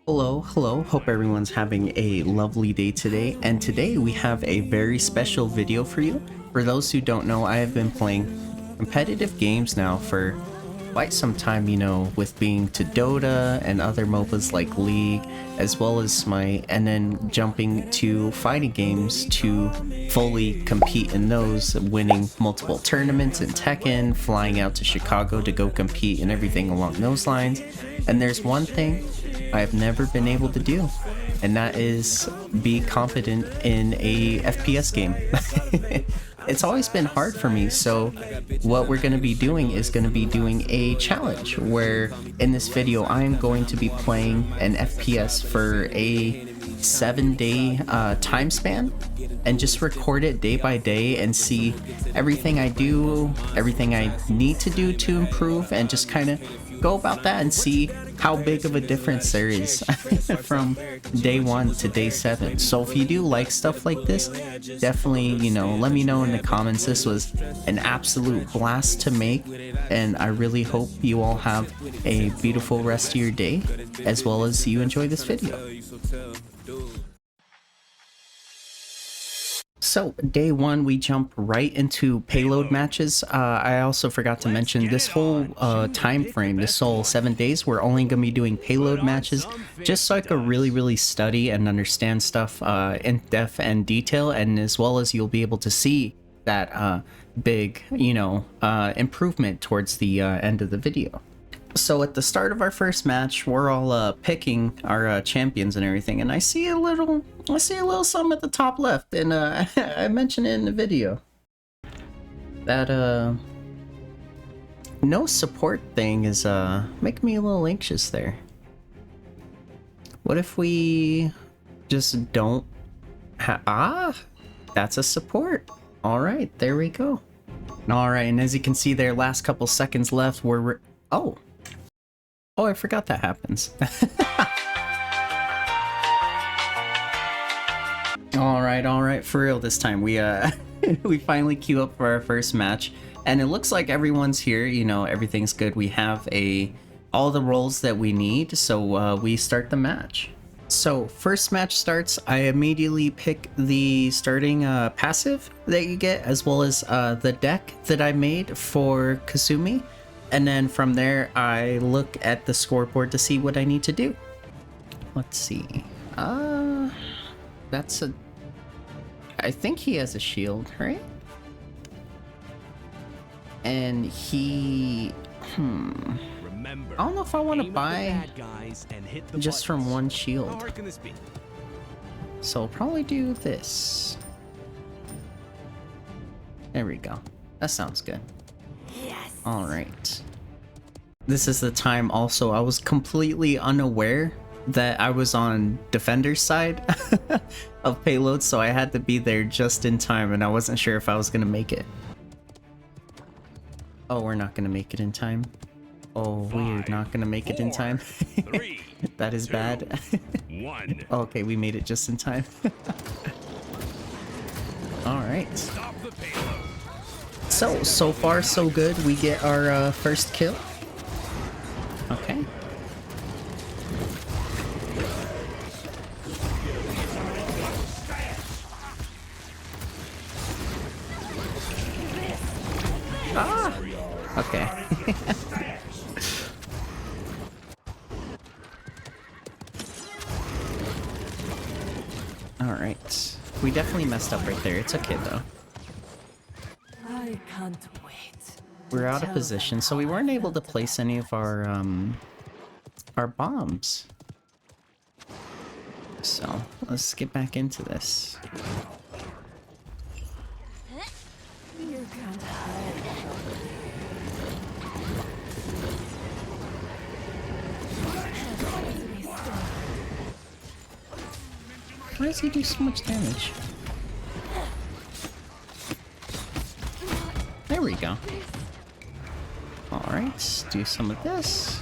Hello, hope everyone's having a lovely day today, and today we have a very special video for you. For those who don't know, I have been playing competitive games now for quite some time, with being to Dota and other MOBAs like League, as well as and then jumping to fighting games to fully compete in those, winning multiple tournaments in Tekken, flying out to Chicago to go compete and everything along those lines. And there's one thing I've never been able to do, and that is be confident in a FPS game. It's always been hard for me, so what we're going to be doing is going to be doing a challenge where in this video I'm going to be playing an FPS for a 7-day time span and just record it day by day and see everything I do, everything I need to do to improve, and just kind of go about that and see how big of a difference there is from day 1 to day 7. So if you do like stuff like this, definitely, let me know in the comments. This was an absolute blast to make, and I really hope you all have a beautiful rest of your day, as well as you enjoy this video. So, day 1, we jump right into payload matches. I also forgot to mention this whole time frame, this whole 7 days, we're only going to be doing payload matches, just so I could really study and understand stuff in depth and detail, and as well as you'll be able to see that big, improvement towards the end of the video. So at the start of our first match, we're all picking our champions and everything, and I see a little something at the top left, and I mentioned it in the video. That no support thing is making me a little anxious there. What if we just don't that's a support. All right, there we go. All right, and as you can see there, last couple seconds left, Oh, I forgot that happens. All right, for real this time. We we finally queue up for our first match, and it looks like everyone's here. Everything's good. We have all the roles that we need, so we start the match. So first match starts. I immediately pick the starting passive that you get, as well as the deck that I made for Kasumi. And then from there, I look at the scoreboard to see what I need to do. Let's see. I think he has a shield, right? And I don't know if I want to buy just from one shield. So I'll probably do this. There we go. That sounds good. All right. This is the time also I was completely unaware that I was on defender's side of payload, so I had to be there just in time, and I wasn't sure if I was gonna make it. Oh, we're not gonna make it in time. Oh, we're not gonna make it in time. That is bad. Okay, we made it just in time. All right. So far so good. We get our first kill. Okay. Okay. All right. We definitely messed up right there. It's okay though. Can't wait. We're out of position, so we weren't able to place any of our bombs. So let's get back into this. You can't hide. Why does he do so much damage? There we go. Alright, let's do some of this.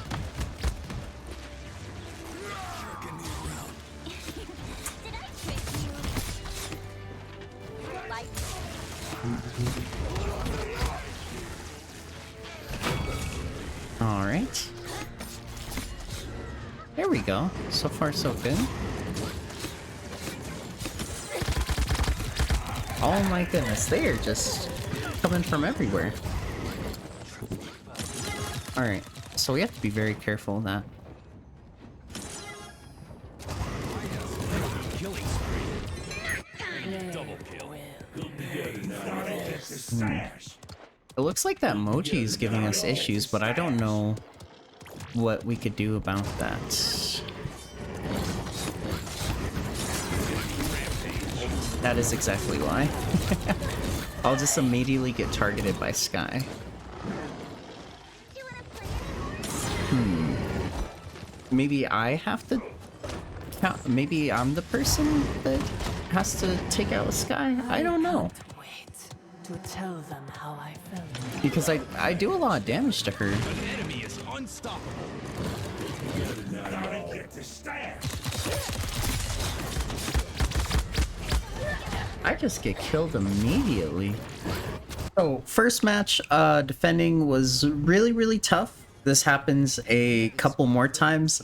Alright. There we go. So far, so good. Oh my goodness, they are just coming from everywhere. Alright, so we have to be very careful of that. It looks like that Moji is giving us issues, but I don't know what we could do about that. That is exactly why. I'll just immediately get targeted by Sky. Maybe I have to... Maybe I'm the person that has to take out Sky? I don't know. To tell them how I felt. Because I do a lot of damage to her. An enemy is unstoppable. I just get killed immediately. So first match, defending was really tough. This happens a couple more times.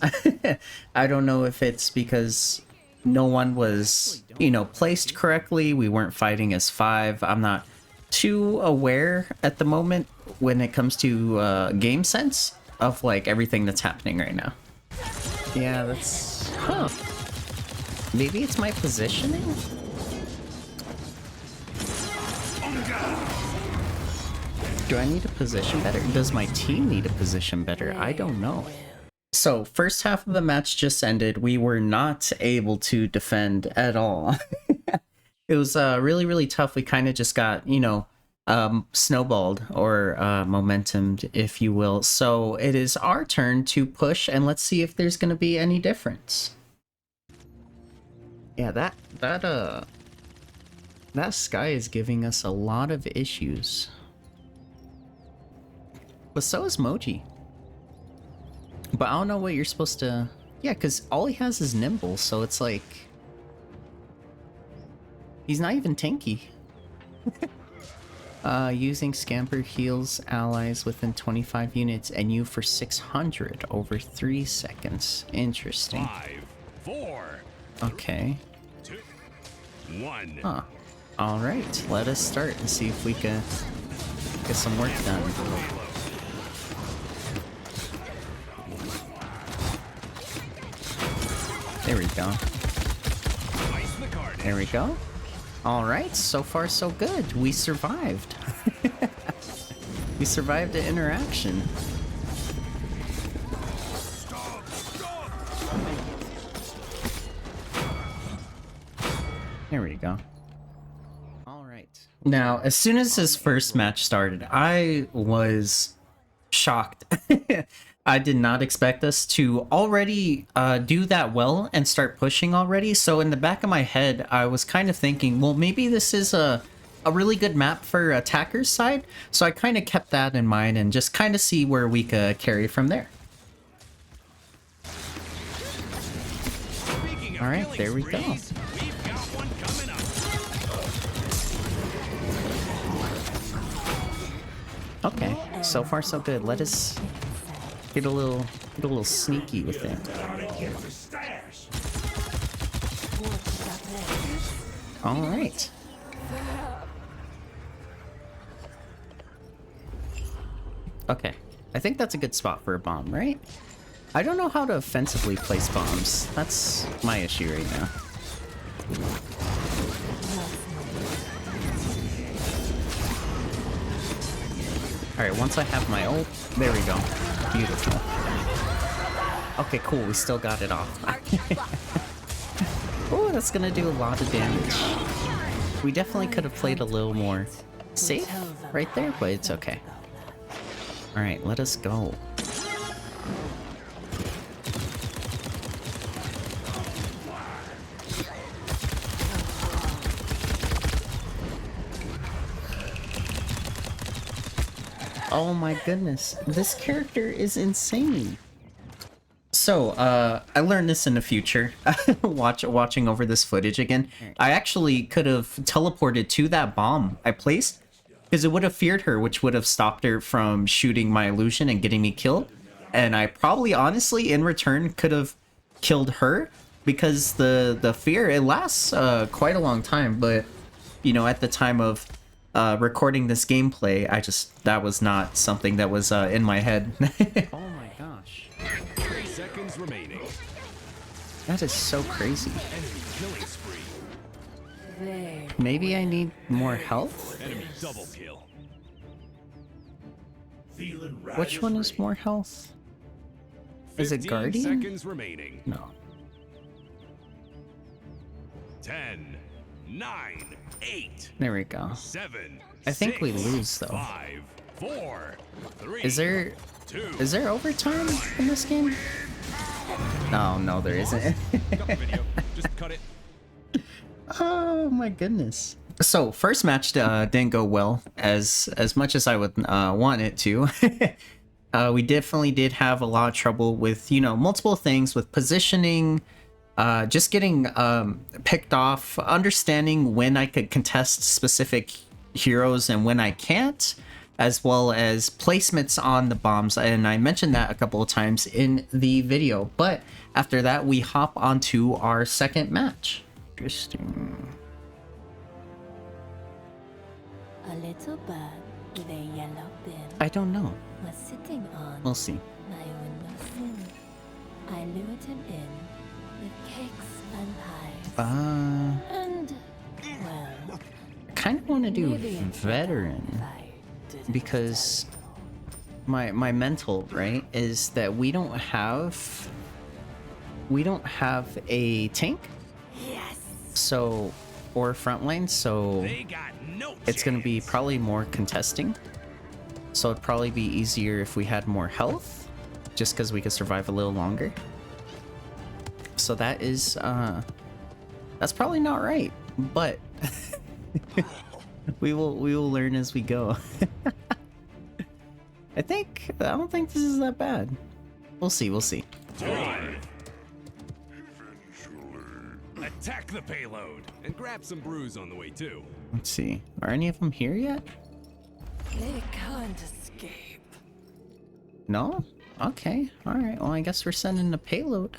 I don't know if it's because no one was, you know, placed correctly. We weren't fighting as 5. I'm not too aware at the moment when it comes to game sense of like everything that's happening right now. Yeah, that's... Huh. Maybe it's my positioning? Do I need to position better? Does my team need to position better? I don't know. So, first half of the match just ended. We were not able to defend at all. It was really tough. We kind of just got, you know, snowballed or momentumed, if you will. So it is our turn to push, and let's see if there's going to be any difference. Yeah, that Sky is giving us a lot of issues. But so is Moji. But I don't know what you're supposed to... Yeah, because all he has is Nimble, so it's like... He's not even tanky. Using Scamper heals allies within 25 units and you for 600 over 3 seconds. Interesting. 5, 4. Okay. 2, 1. Huh. Alright, let us start and see if we can get some work done. There we go. There we go. Alright, so far so good. We survived. We survived the interaction. There we go. Alright. Now, as soon as this first match started, I was shocked. I did not expect us to already do that well and start pushing already. So in the back of my head, I was kind of thinking, well, maybe this is a really good map for attackers side. So I kind of kept that in mind and just kind of see where we could carry from there. All right, there we go. Okay, so far so good. Let us get a little sneaky with it. All right. Okay, I think that's a good spot for a bomb, right? I don't know how to offensively place bombs. That's my issue right now. Alright, once I have my ult, there we go. Beautiful. Okay, cool, we still got it off. Oh, that's gonna do a lot of damage. We definitely could have played a little more safe right there, but it's okay. Alright, let us go. Oh my goodness, this character is insane. So, I learned this in the future, watching over this footage again. I actually could have teleported to that bomb I placed, because it would have feared her, which would have stopped her from shooting my illusion and getting me killed. And I probably, honestly, in return, could have killed her, because the fear, it lasts quite a long time, but you know, at the time of recording this gameplay, that was not something that was in my head. Oh my gosh. 3 seconds remaining. That is so crazy. Enemy killing spree. They Maybe I need more health? Enemy double kill. Which one is more health? Is it 15 Guardian? seconds remaining. No. 10, 9, 8, There we go. 7. I think we 6, lose, though. 5, 4, 3. Is there 2. overtime in this game? Oh no, there isn't. Cut the video. Just cut it. Oh my goodness. So first match didn't go well as much as I would want it to. We definitely did have a lot of trouble with, you know, multiple things with positioning, just getting picked off, understanding when I could contest specific heroes and when I can't, as well as placements on the bombs, and I mentioned that a couple of times in the video. But after that, we hop onto our second match. Interesting. a little bird with a yellow bin I don't know. was sitting on We'll see. my windowsill. I lured him in with cakes and pies. And, well, I kind of want to do maybe in veteran if I didn't because my mental, right, is that we don't have a tank, Yes! so, or frontline, so They got no it's gonna be chance. probably more contesting. So it'd probably be easier if we had more health, just because we could survive a little longer. So that is that's probably not right, but we will learn as we go. I don't think this is that bad. We'll see. 1. Attack the payload and grab some brews on the way too. Let's see. Are any of them here yet? They can't escape. No? Okay. Alright. Well, I guess we're sending a payload.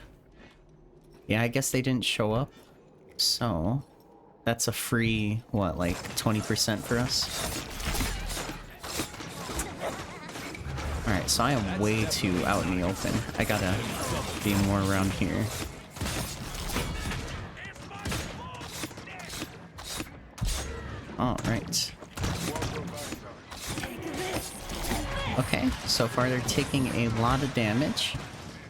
Yeah, I guess they didn't show up. So, that's a free, what, like 20% for us? Alright, so I am way too out in the open. I gotta be more around here. Alright. Okay, so far they're taking a lot of damage,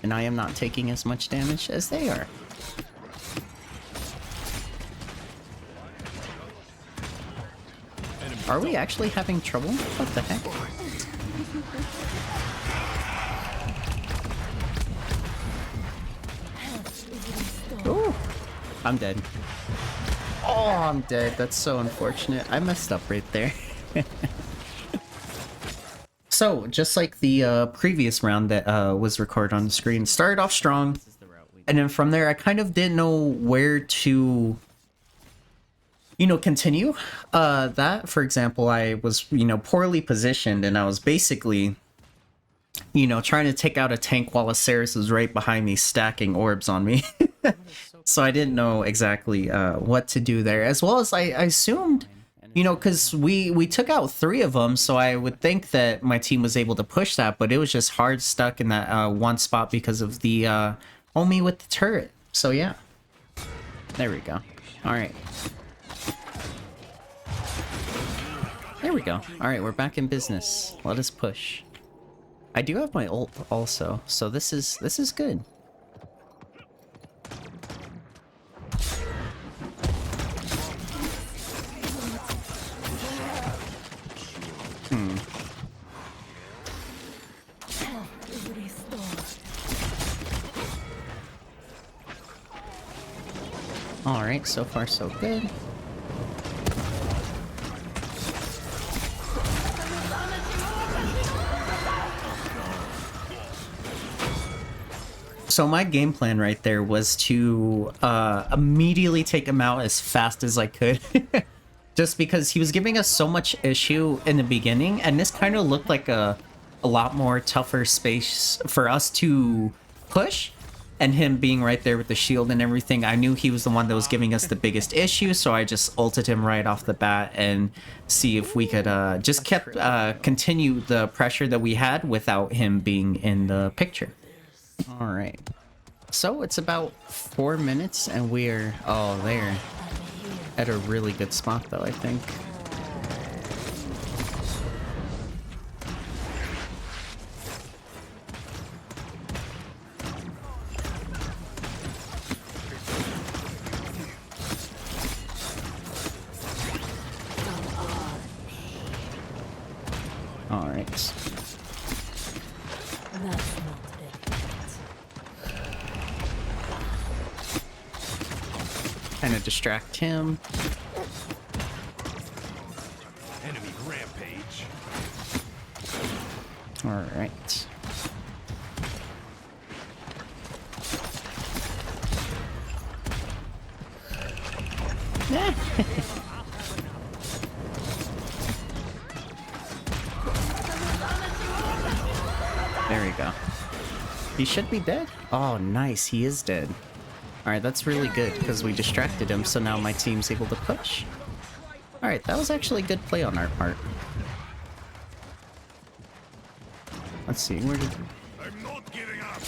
and I am not taking as much damage as they are. Are we actually having trouble? What the heck? Ooh, I'm dead. Oh, I'm dead. That's so unfortunate. I messed up right there. So, just like the previous round that was recorded on the screen, started off strong, and then from there I kind of didn't know where to, you know, continue. That, for example, I was, you know, poorly positioned, and I was basically, you know, trying to take out a tank while a Ceres was right behind me stacking orbs on me. So I didn't know exactly what to do there, as well as I assumed, you know, because we took out 3 of them, so I would think that my team was able to push that, but it was just hard stuck in that one spot because of the homie with the turret. So yeah, there we go. All right, there we go. All right, we're back in business. Let us push. I do have my ult also, so this is good. Alright, so far so good. So my game plan right there was to immediately take him out as fast as I could. Just because he was giving us so much issue in the beginning, and this kind of looked like a lot more tougher space for us to push. and him being right there with the shield and everything, I knew he was the one that was giving us the biggest issue, so I just ulted him right off the bat and see if we could just continue the pressure that we had without him being in the picture. All right. So it's about 4 minutes and we're, oh, there. At a really good spot though, I think. All right. That's not it. Kind of distract him. Enemy rampage. All right. There we go. He should be dead. Oh, nice. He is dead. Alright, that's really good because we distracted him, so now my team's able to push. Alright, that was actually good play on our part. Let's see, where did... I'm not giving up.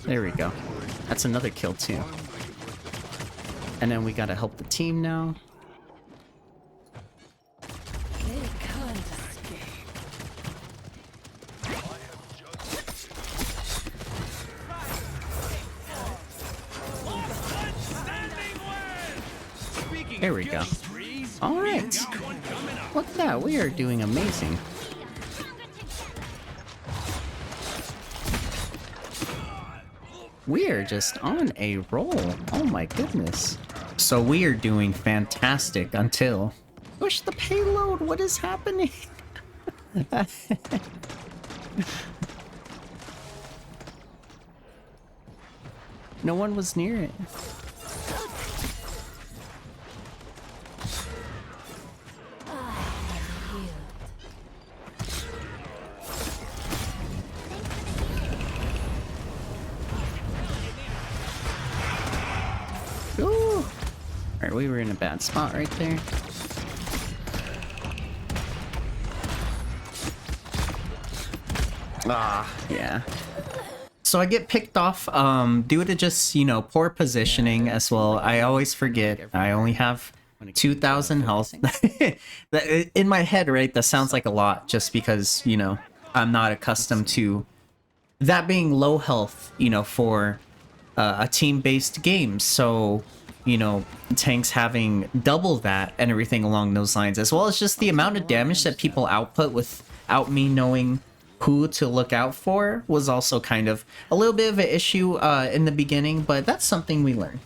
There we go. That's another kill too. And then we gotta help the team now. They can't escape. There we go. Alright. Look at that, we are doing amazing. We are just on a roll. Oh my goodness. So we are doing fantastic until... Push the payload, what is happening? No one was near it. Ooh. Alright, we were in a bad spot right there. Ah, yeah. So I get picked off due to just, you know, poor positioning as well. I always forget I only have 2,000 health. In my head, right, that sounds like a lot just because, you know, I'm not accustomed to that being low health, you know, for a team-based game. So, you know, tanks having double that and everything along those lines, as well as just the amount of damage that people output without me knowing who to look out for was also kind of a little bit of an issue in the beginning, but that's something we learn.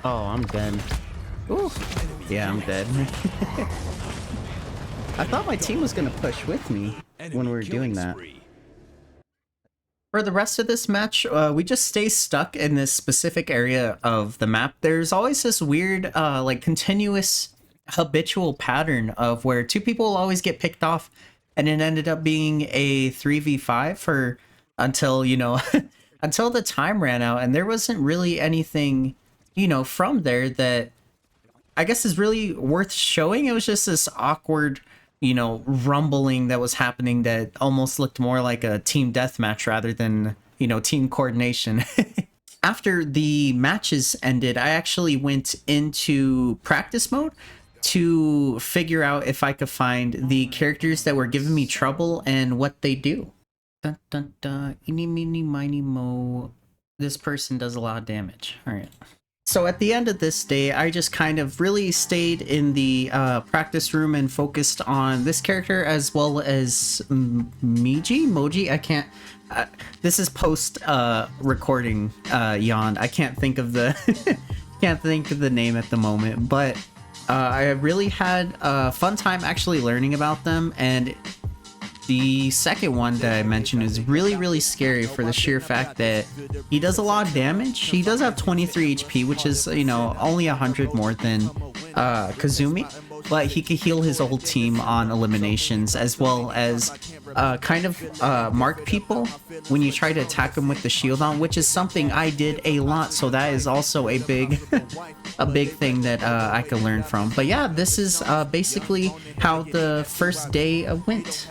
Oh, I'm dead. Ooh. Yeah, I'm dead. I thought my team was gonna push with me when we were doing that. For the rest of this match, we just stay stuck in this specific area of the map. There's always this weird, like, continuous, habitual pattern of where two people will always get picked off, and it ended up being a 3v5 for until, you know, until the time ran out, and there wasn't really anything, you know, from there that I guess is really worth showing. It was just this awkward, you know, rumbling that was happening that almost looked more like a team deathmatch rather than, you know, team coordination. After the matches ended, I actually went into practice mode to figure out if I could find the characters that were giving me trouble and what they do. Dun, dun, dun. Eeny, meeny, miny, mo. This person does a lot of damage. All right. So at the end of this day, I just kind of really stayed in the practice room and focused on this character as well as Moji. I can't. This is post recording yawn. I can't think of the can't think of the name at the moment, but I really had a fun time actually learning about them. And the second one that I mentioned is really, really scary for the sheer fact that he does a lot of damage. He does have 23 HP, which is, you know, only 100 more than Kasumi. but he could heal his whole team on eliminations, as well as kind of mark people when you try to attack them with the shield on, which is something I did a lot. So that is also a big a big thing that I could learn from. But yeah, this is basically how the first day went.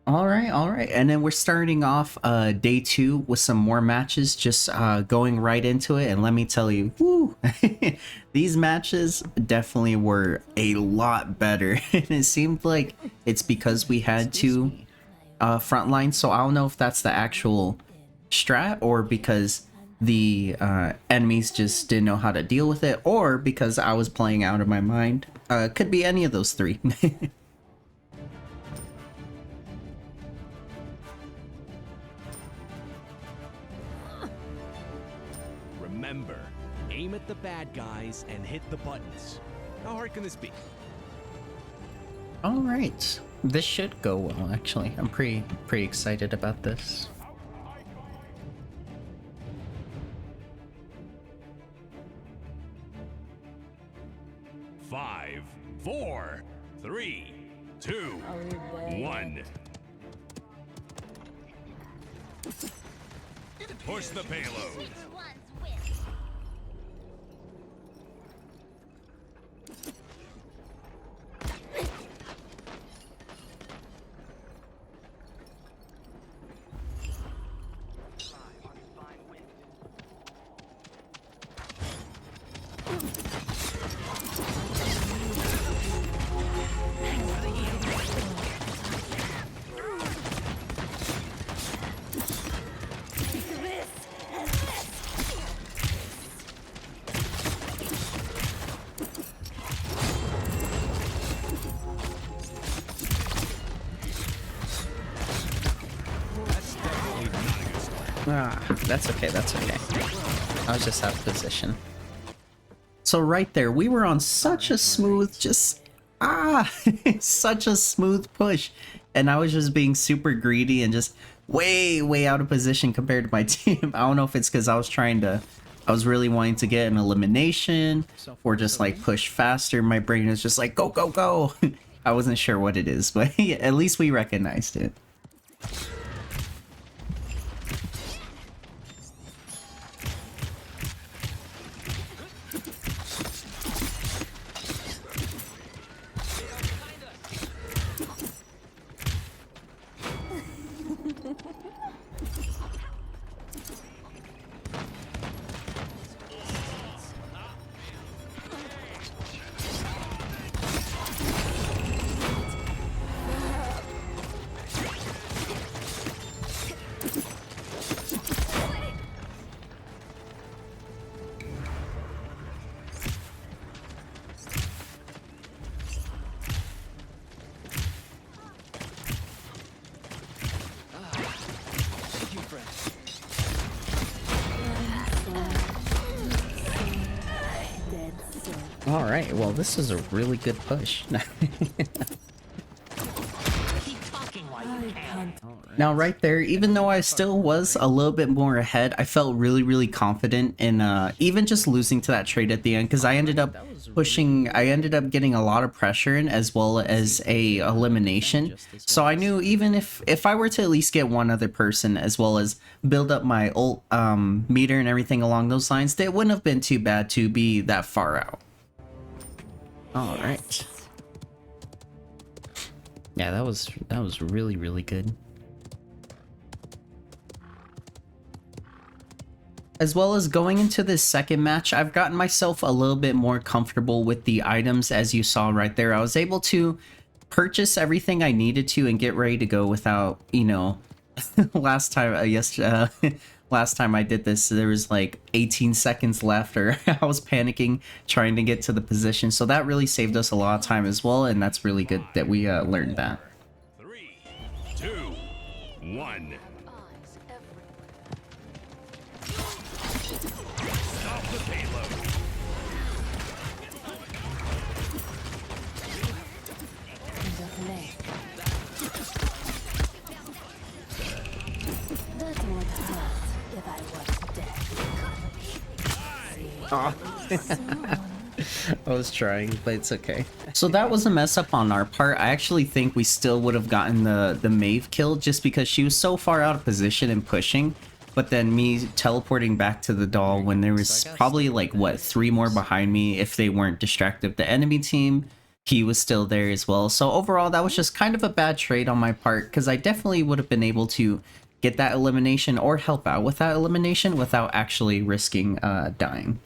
All right, and then we're starting off day 2 with some more matches, just going right into it. And let me tell you, woo, these matches definitely were a lot better. And it seemed like it's because we had two frontline, so I don't know if that's the actual strat, or because the enemies just didn't know how to deal with it, or because I was playing out of my mind. Could be any of those three. Remember, aim at the bad guys and hit the buttons. How hard can this be? All right, this should go well. Actually, I'm pretty excited about this. Five, 4, 3, 2, 1. Push the payload. That's okay, that's okay. I was just out of position. So right there, we were on such a smooth, such a smooth push. And I was just being super greedy and just way out of position compared to my team. I don't know if it's because I was really wanting to get an elimination or just like push faster. My brain is just like, go. I wasn't sure what it is, but at least we recognized it. All right, well, this is a really good push. Now right there, even though I still was a little bit more ahead, I felt really confident in even just losing to that trade at the end, because I ended up getting a lot of pressure in, as well as a elimination. So I knew even if I were to at least get one other person, as well as build up my ult meter and everything along those lines, it wouldn't have been too bad to be that far out. All right. Yeah, that was really good. As well as going into this second match, I've gotten myself a little bit more comfortable with the items. As you saw right there, I was able to purchase everything I needed to and get ready to go without, you know, last time last time I did this, there was like 18 seconds left, or I was panicking trying to get to the position. So that really saved us a lot of time as well, and that's really good that we learned that. 3, 2, 1. Stop the payload. Aw. I was trying, but it's okay. So that was a mess up on our part. I actually think we still would have gotten the Maeve kill just because she was so far out of position and pushing. But then me teleporting back to the doll when there was probably like, what, 3 more behind me if they weren't distracted. The enemy team, he was still there as well. So overall, that was just kind of a bad trade on my part because I definitely would have been able to get that elimination or help out with that elimination without actually risking dying.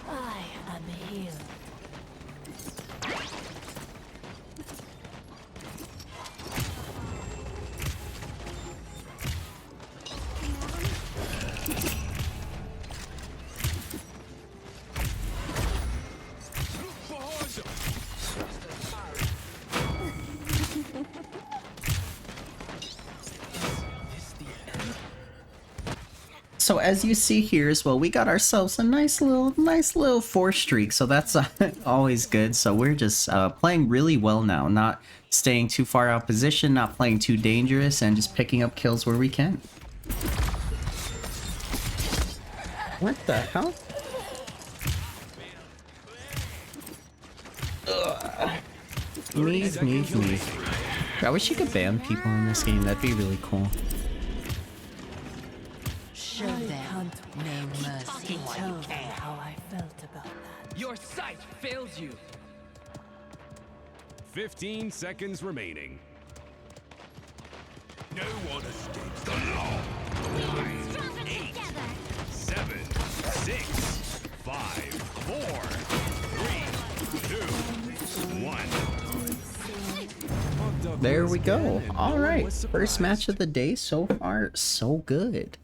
I am healed. So as you see here as well, we got ourselves a nice little 4 streak. So that's always good. So we're just playing really well now, not staying too far out of position, not playing too dangerous, and just picking up kills where we can. What the hell? Me. I wish you could ban people in this game. That'd be really cool. Show them no mercy. Tell them how I felt about that. Your sight fails you. 15 seconds remaining. No one escapes the law. 9, 8, 7, 6, 5, 4, 3, 2, 1. There we go. All right, first match of the day. So far, so good.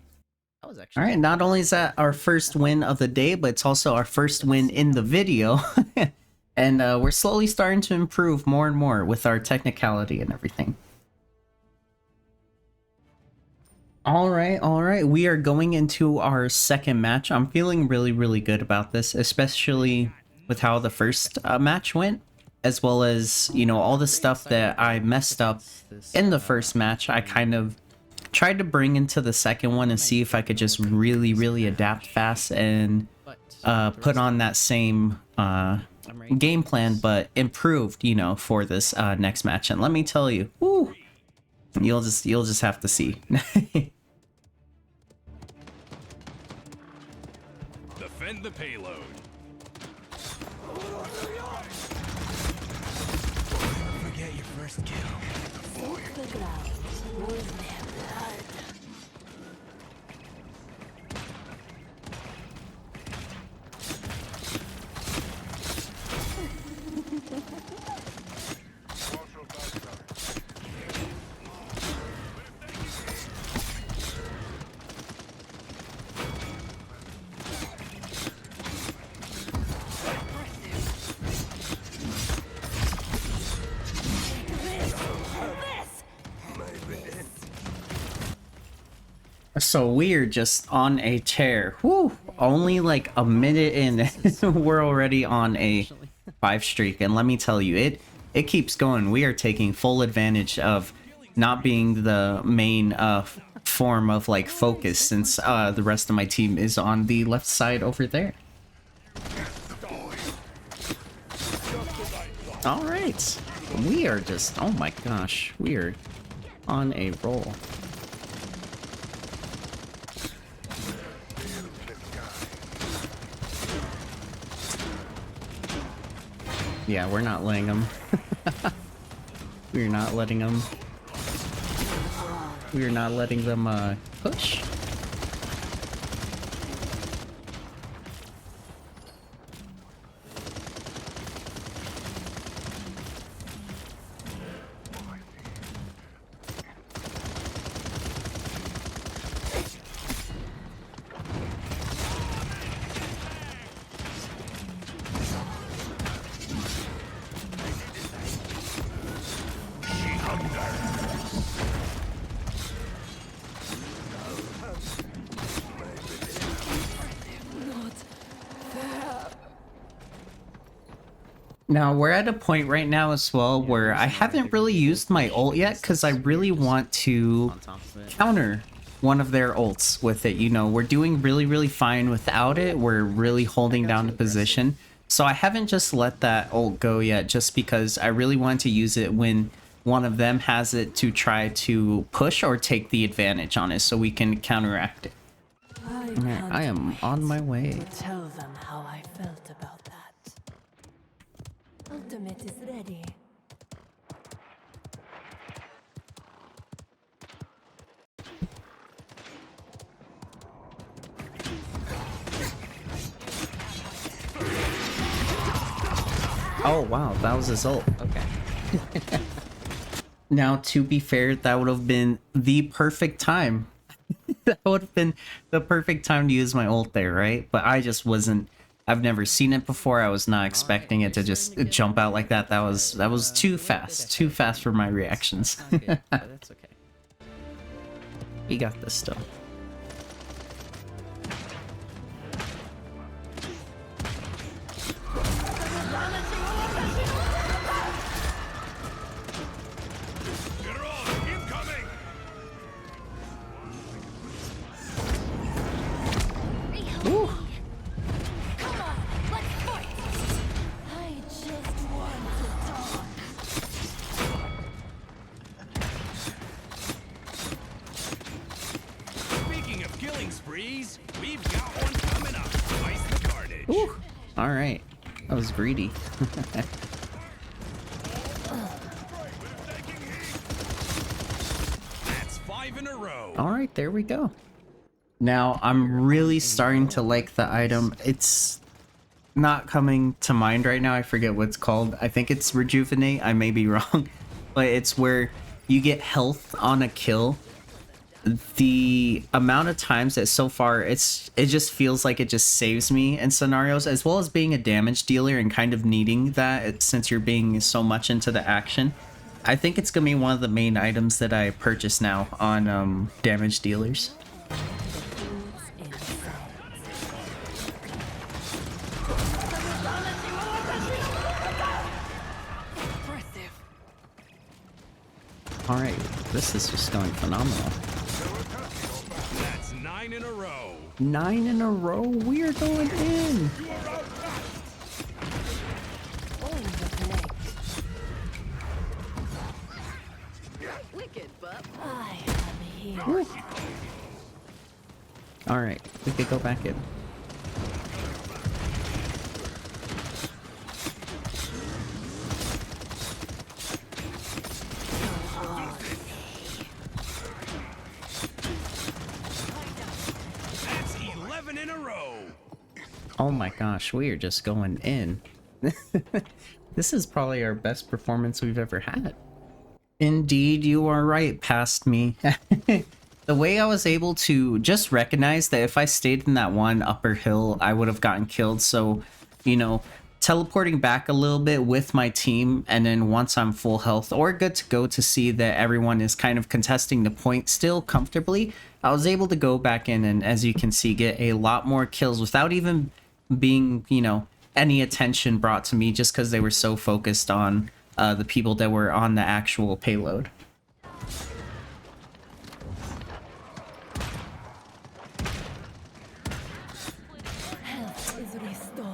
All right, not only is that our first win of the day, but it's also our first win in the video. And we're slowly starting to improve more and more with our technicality and everything. All right. We are going into our second match. I'm feeling really good about this, especially with how the first match went, as well as, you know, all the stuff that I messed up in the first match. I kind of tried to bring into the second one and see if I could just really adapt fast and put on that same game plan, but improved, you know, for this next match. And let me tell you, woo, you'll just have to see. Defend the payload. Forget your first kill. The ground with their blood. So we're just on a tear. Whew, only like a minute in, we're already on a 5 streak, and let me tell you, it keeps going. We are taking full advantage of not being the main form of like focus, since the rest of my team is on the left side over there. All right, we are just, oh my gosh, we are on a roll. Yeah, we're not letting them. We're not letting them. We're not letting them push. Now we're at a point right now as well where I haven't really used my ult yet because I really want to counter one of their ults with it. You know, we're doing really fine without it. We're really holding down the position. So I haven't just let that ult go yet just because I really want to use it when one of them has it to try to push or take the advantage on it so we can counteract it. I am on my way. Tell them how I felt about that. Ultimate is ready. Oh wow, that was his ult. Okay. Now, to be fair, that would have been the perfect time. That would have been the perfect time to use my ult there, right? But I just wasn't. I've never seen it before. I was not expecting it to just jump out like that. That was too fast for my reactions. That's okay. We got this still. We've got one coming up. Ice the carnage. Ooh. All right. That was greedy. That's 5 in a row. All right, there we go. Now, I'm really starting to like the item. It's not coming to mind right now. I forget what it's called. I think it's Rejuvenate. I may be wrong. But it's where you get health on a kill. The amount of times that so far it just feels like it just saves me in scenarios, as well as being a damage dealer and kind of needing that since you're being so much into the action. I think it's gonna be one of the main items that I purchase now on damage dealers. All right, this is just going phenomenal. That's 9 in a row. 9 in a row? We're going in. All right, we could go back in. That's 11 in a row. Oh my gosh, we are just going in. This is probably our best performance we've ever had. Indeed, you are right, past me. The way I was able to just recognize that if I stayed in that one upper hill, I would have gotten killed. So, you know, teleporting back a little bit with my team, and then once I'm full health or good to go to see that everyone is kind of contesting the point still comfortably, I was able to go back in and, as you can see, get a lot more kills without even being, you know, any attention brought to me, just because they were so focused on the people that were on the actual payload. Health is restored.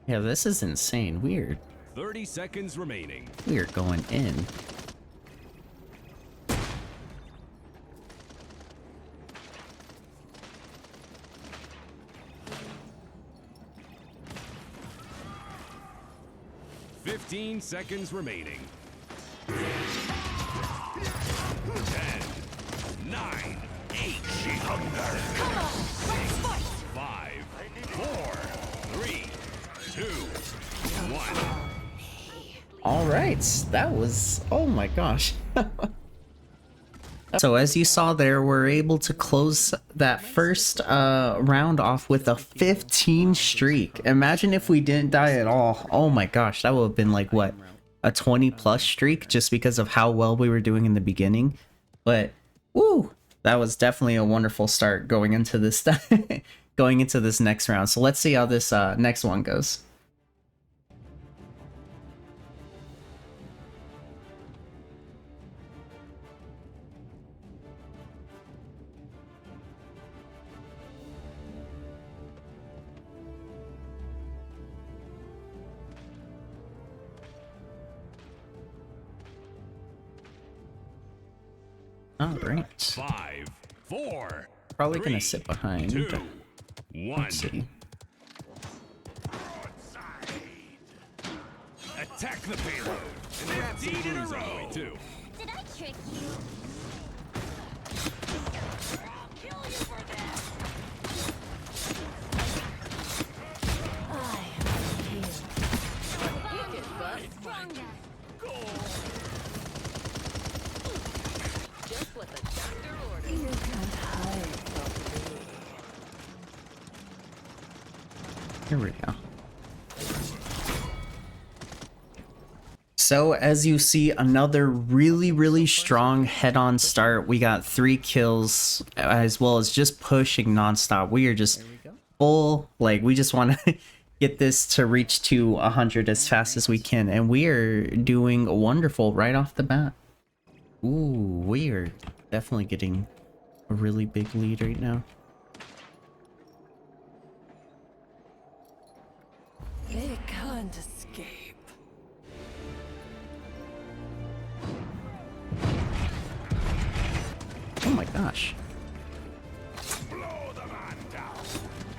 Yeah, this is insane. Weird. 30 seconds remaining. We are going in. Fifteen seconds remaining. 10, 9, 8, 5, 4, 3, 2, 1. All right, that was, oh my gosh. So as you saw there, we're able to close that first round off with a 15 streak. Imagine if we didn't die at all. Oh my gosh, that would have been like what, a 20 plus streak just because of how well we were doing in the beginning. But woo, that was definitely a wonderful start going into this going into this next round. So let's see how this next one goes. Oh, great. 5, 4. Probably 3, gonna sit behind. 2, 1. Let's see. Attack the payload. And grab some booze on the way too. Did I trick you? I'll kill you for this. I am here. Stronger. Just what the doctor ordered. You can't hide from me. Here we go. So as you see, another really strong head-on start. We got 3 kills as well as just pushing nonstop. We are just full, like we just want to get this to reach to 100 as fast as we can, and we are doing wonderful right off the bat. Ooh, we are definitely getting a really big lead right now. They can't escape. Oh my gosh. Blow the man down.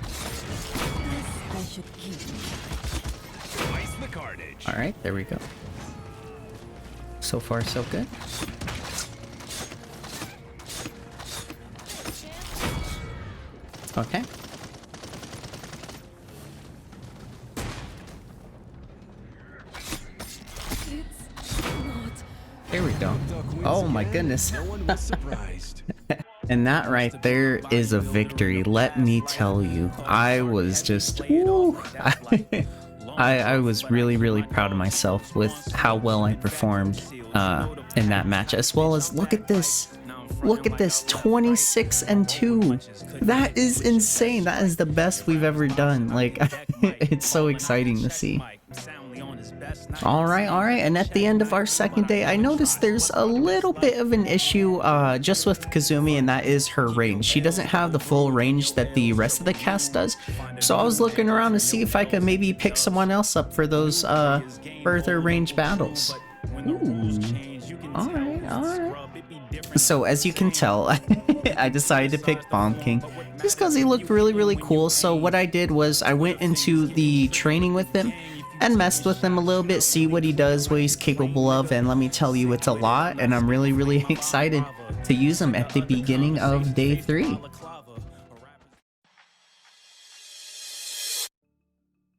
This I should keep. Ice the carnage. All right, there we go. So far, so good. Okay. It's not. There we go. Oh my goodness. No one was surprised. And that right there is a victory. Let me tell you, I was just, woo, I was really proud of myself with how well I performed in that match, as well as look at this, 26-2. That is insane. That is the best we've ever done. Like, it's so exciting to see. All right, and at the end of our second day, I noticed there's a little bit of an issue just with Kasumi, and that is her range. She doesn't have the full range that the rest of the cast does, so I was looking around to see if I could maybe pick someone else up for those further range battles. Ooh. All right. So as you can tell, I decided to pick Bomb King just because he looked really cool. So what I did was I went into the training with him and messed with him a little bit, see what he does, what he's capable of, and let me tell you, it's a lot, and I'm really excited to use him at the beginning of day 3.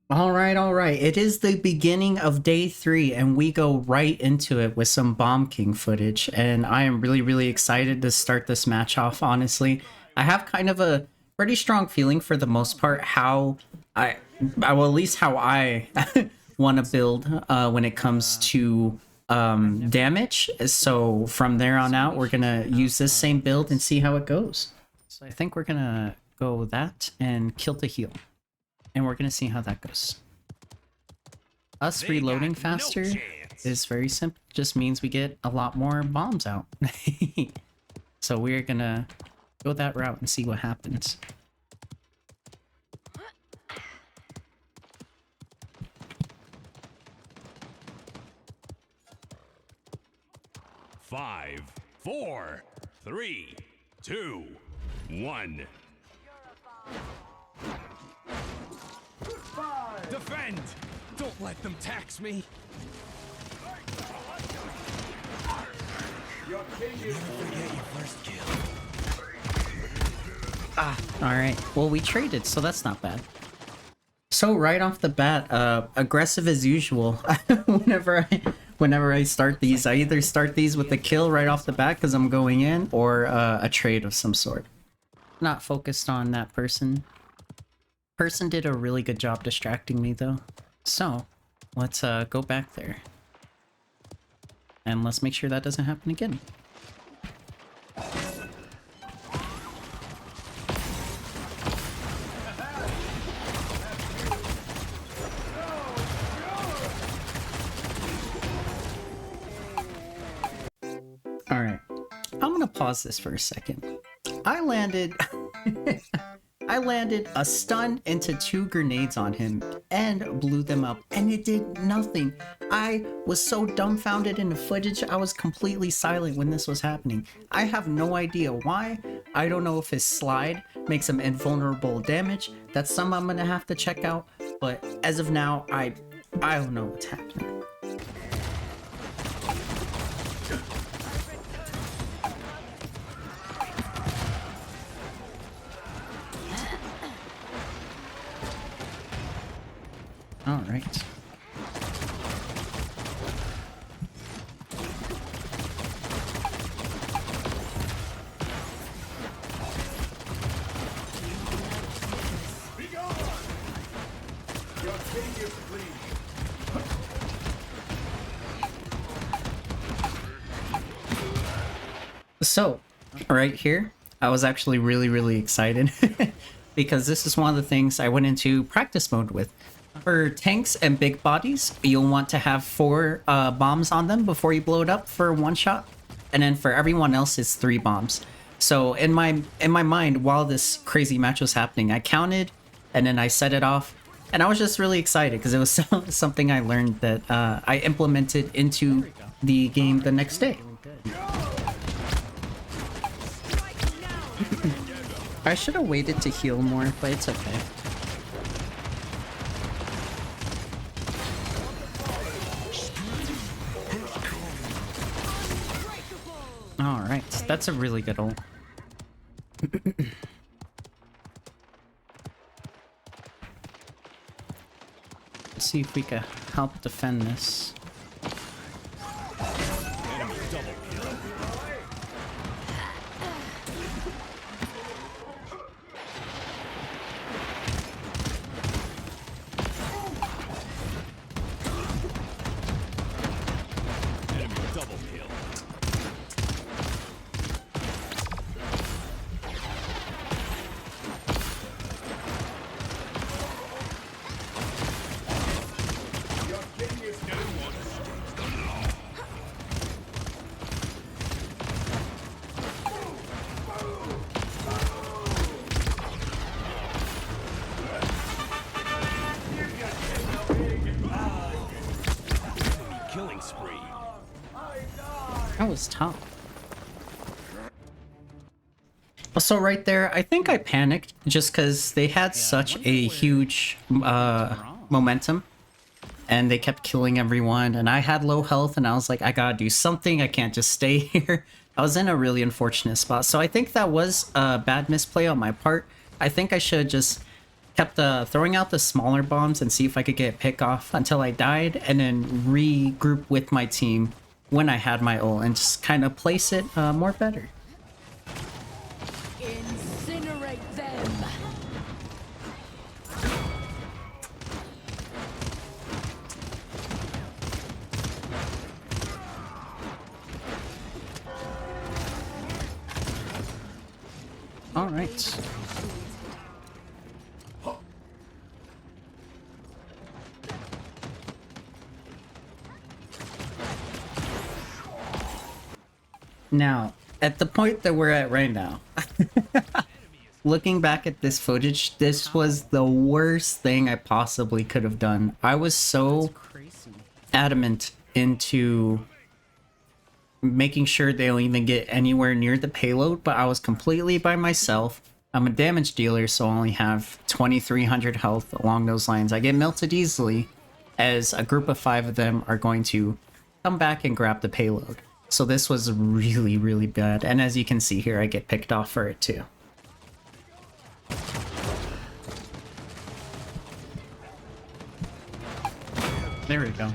All right. It is the beginning of day 3, and we go right into it with some Bomb King footage, and I am really excited to start this match off, honestly. I have kind of a pretty strong feeling for the most part how well, at least how I want to build when it comes to damage. So from there on out, we're going to use this same build and see how it goes. So I think we're going to go that and kill to heal. And we're going to see how that goes. Us reloading faster is very simple. Just means we get a lot more bombs out. So we're going to go that route and see what happens. 5, 4, 3, 2, 1. Defend! Don't let them tax me. Alright, well we traded, so that's not bad. So right off the bat, aggressive as usual. whenever I start these. I either start these with a kill right off the bat because I'm going in, or a trade of some sort. Not focused on that person. Person did a really good job distracting me though. So, let's go back there. And let's make sure that doesn't happen again. Alright, I'm gonna pause this for a second. I landed I landed a stun into 2 grenades on him and blew them up, and it did nothing. I was so dumbfounded in the footage, I was completely silent when this was happening. I have no idea why. I don't know if his slide makes him invulnerable damage. That's something I'm gonna have to check out, but as of now, I don't know what's happening. All right. So, right here, I was actually really excited because this is one of the things I went into practice mode with. For tanks and big bodies, you'll want to have 4 bombs on them before you blow it up for 1 shot. And then for everyone else, it's 3 bombs. So in my mind, while this crazy match was happening, I counted and then I set it off. And I was just really excited because it was something I learned that I implemented into the game the next day. I should have waited to heal more, but it's okay. Alright, that's a really good ult. Let's see if we can help defend this. Enemy double kill. Enemy double kill. Killing spree. That was tough. So right there, I think I panicked just because they had such a huge momentum and they kept killing everyone and I had low health and I was like, I gotta do something. I can't just stay here. I was in a really unfortunate spot. So I think that was a bad misplay on my part. I think I should have just kept throwing out the smaller bombs and see if I could get a pick off until I died and then regroup with my team when I had my ult and just kind of place it more better. Incinerate them. All right. Now, at the point that we're at right now, looking back at this footage, this was the worst thing I possibly could have done. I was so adamant into making sure they don't even get anywhere near the payload, but I was completely by myself. I'm a damage dealer, so I only have 2300 health along those lines. I get melted easily, as a group of 5 of them are going to come back and grab the payload. So this was really bad, and as you can see here, I get picked off for it too. There we go.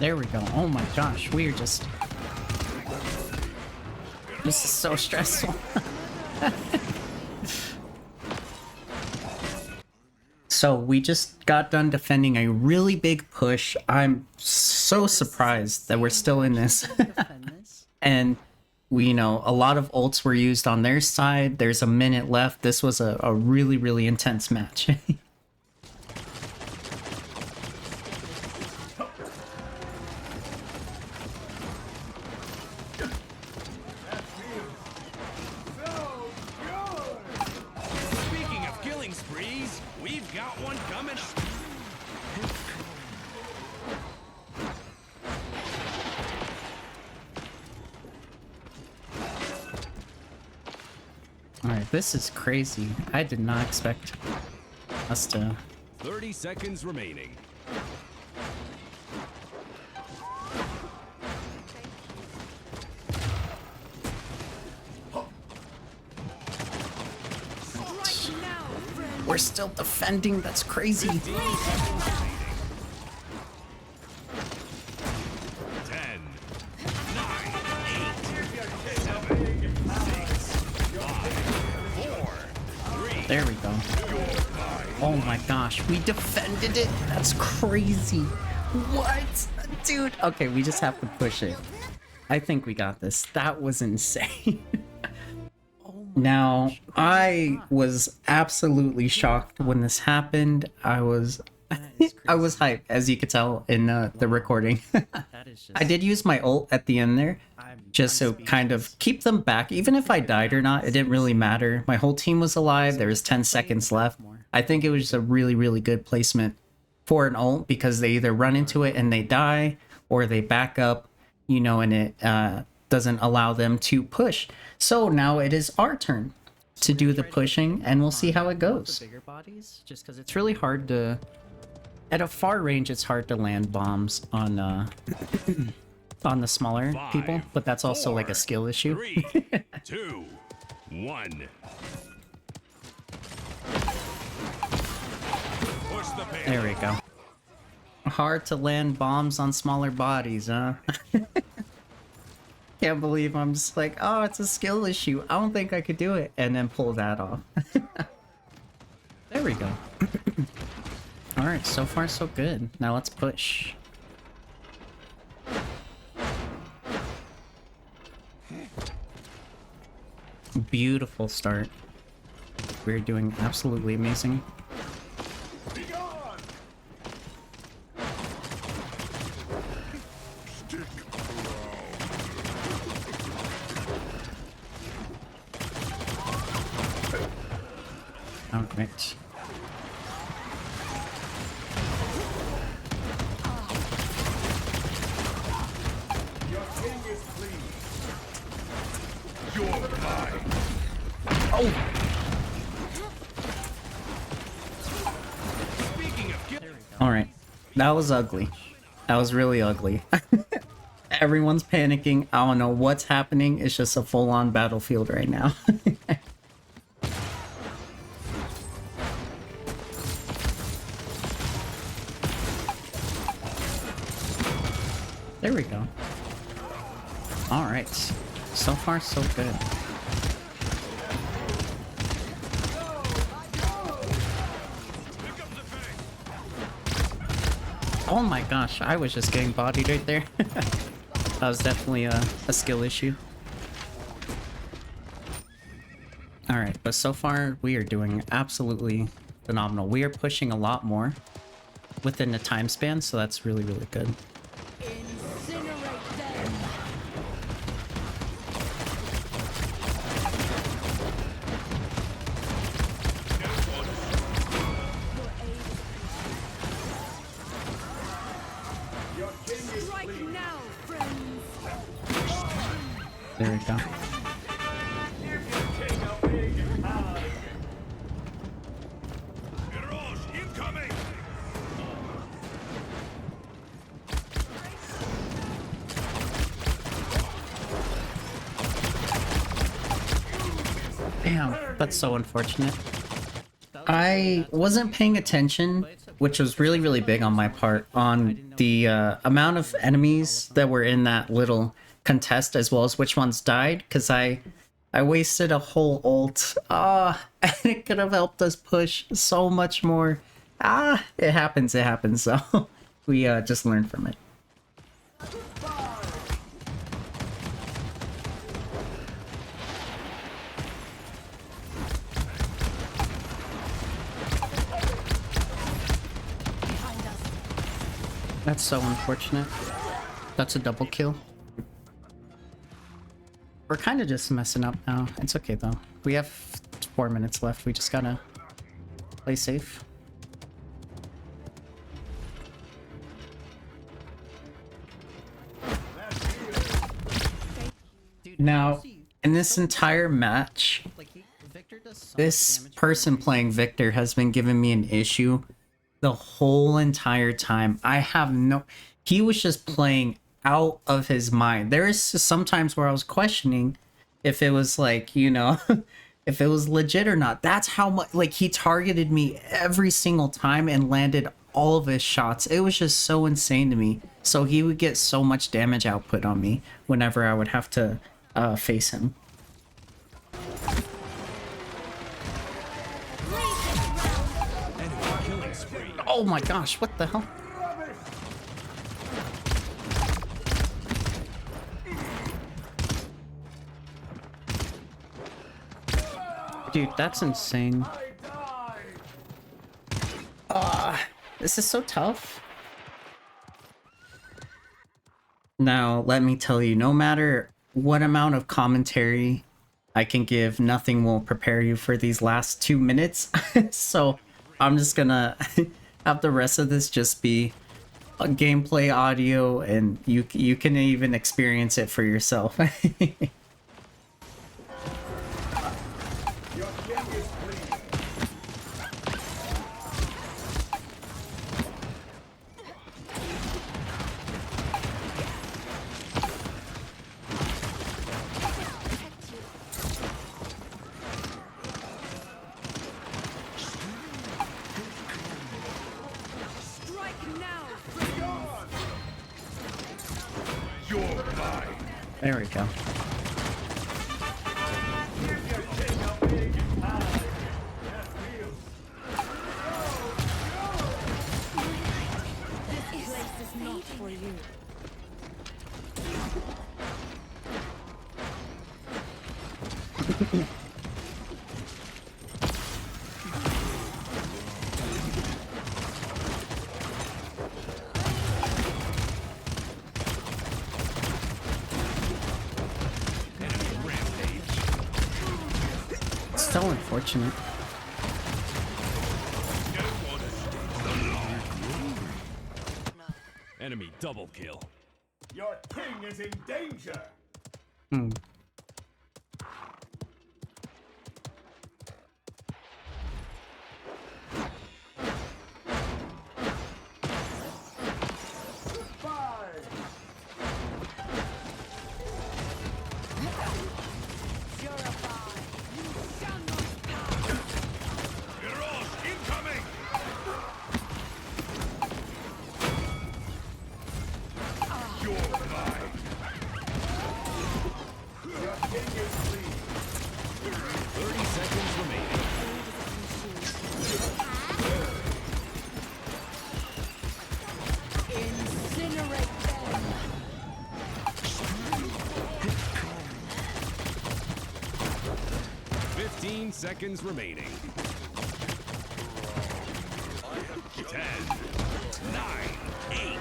There we go. Oh my gosh, we are just... This is so stressful. So we just got done defending a really big push. I'm so surprised that we're still in this. And we, you know, a lot of ults were used on their side. There's a minute left. This was a really, really intense match. Speaking of killing sprees, we've got one coming. Alright, this is crazy. I did not expect us to... 30 seconds remaining. We're still defending, that's crazy. 10, 9, 8, 7, 6, 5, 4, 3. There we go. Oh my gosh, we defended it. That's crazy. What? Dude. Okay, we just have to push it. I think we got this. That was insane. Now, I was absolutely shocked when this happened. I was hyped, as you could tell in the recording. I did use my ult at the end there, just so kind of keep them back. Even if I died or not, it didn't really matter. My whole team was alive. There was 10 seconds left. I think it was just a really, really good placement for an ult because they either run into it and they die, or they back up, you know, and it doesn't allow them to push. So now it is our turn to do the pushing, and we'll see how it goes. Bigger bodies, just because it's really hard to, at a far range, it's hard to land bombs on on the smaller people, but that's also like a skill issue. 3, 2, 1. Push the pin. There we go. Hard to land bombs on smaller bodies, huh? Can't believe I'm just like, oh, it's a skill issue. I don't think I could do it. And then pull that off. There we go. Alright, so far so good. Now let's push. Beautiful start. We're doing absolutely amazing. Alright. Oh! Alright. That was ugly. That was really ugly. Everyone's panicking. I don't know what's happening. It's just a full-on battlefield right now. There we go. Alright. So far, so good. Oh my gosh, I was just getting bodied right there. That was definitely a skill issue. Alright, but so far we are doing absolutely phenomenal. We are pushing a lot more within the time span, so that's really, really good. Incinerate them. Strike now, friends. There we go. Incoming! Damn, that's so unfortunate. I wasn't paying attention which was really, really big on my part, on the amount of enemies that were in that little contest, as well as which ones died, because I wasted a whole ult. And it could have helped us push so much more. It happens, so we just learned from it. That's so unfortunate. That's a double kill. We're kind of just messing up now. It's okay though. We have 4 minutes left. We just gotta play safe. Now, in this entire match, this person playing Victor has been giving me an issue the whole entire time. He was just playing out of his mind. There is sometimes where I was questioning if it was like, you know, if it was legit or not. That's how much, like, he targeted me every single time and landed all of his shots. It was just so insane to me. So he would get so much damage output on me whenever I would have to face him. Oh my gosh, what the hell? Dude, that's insane. This is so tough. Now, let me tell you, no matter what amount of commentary I can give, nothing will prepare you for these last 2 minutes. So I'm just gonna have the rest of this just be a gameplay audio, and you can even experience it for yourself. There we go. So unfortunate. Enemy double kill. Your king is in danger. Seconds remaining. 10, 9, 8,